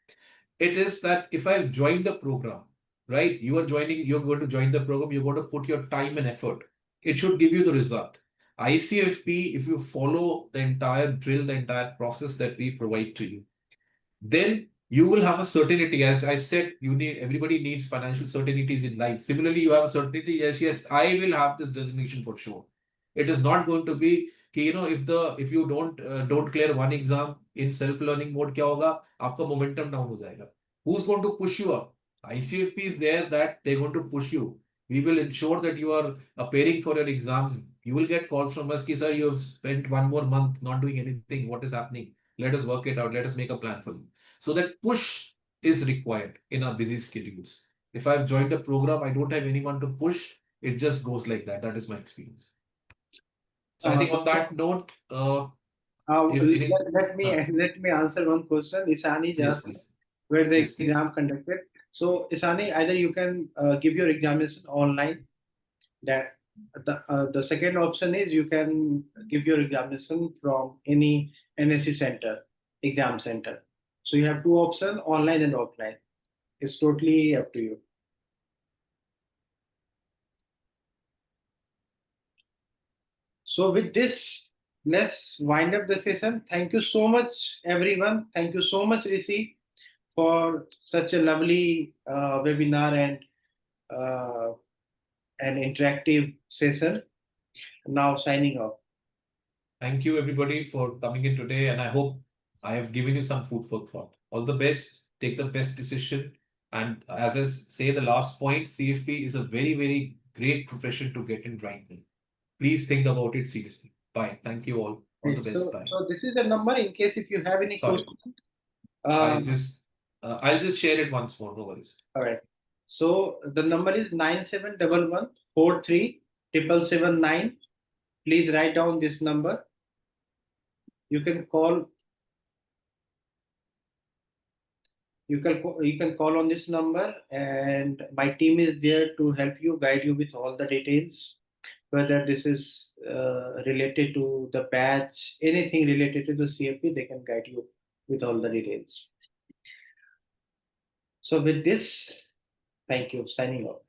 It is that if I've joined a program, right? You're going to join the program, you're going to put your time and effort. It should give you the result. ICFP, if you follow the entire drill, the entire process that we provide to you, then you will have a certainty. As I said, everybody needs financial certainties in life. Similarly, you have a certainty. Yes, I will have this designation for sure. It is not going to be, if you don't clear one exam in self learning mode, क्या होगा आपका momentum down हो जाएगा. Who's going to push you up? ICFP is there that they're going to push you. We will ensure that you are appearing for your exams. You will get calls from us, sir, you have spent one more month not doing anything. What is happening? Let us work it out. Let us make a plan for you. So that push is required in our busy schedules. If I've joined a program, I don't have anyone to push. It just goes like that. That is my experience. So I Uh, think on that note, if any, let me answer one question. Isani yes, just please. where the Yes, please. exam conducted. So Isani, either you can give your examination online. That the second option is you can give your examination from any NSC center, exam center. So you have two options, online and offline. It's totally up to you. So with this, let's wind up the session. Thank you so much, everyone. Thank you so much, Rishi, for such a lovely webinar and uh, an interactive session. Now signing off. Thank you, everybody, for coming in today. And I hope I have given you some food for thought. All the best. Take the best decision. And as I say, the last point, CFP is a very, very great profession to get in right now. Please think about it seriously. Bye. Thank you all. All the best. Bye. So this is the number in case if you have any Sorry. questions. I'll Um, just I'll just share it once more. No worries. all right. So the number is 9711437779. Please write down this number. You can call. You can call on this number, and my team is there to help you, guide you with all the details. Whether this is related to the batch, anything related to the CFP, they can guide you with all the details. So with this, thank you. Signing off.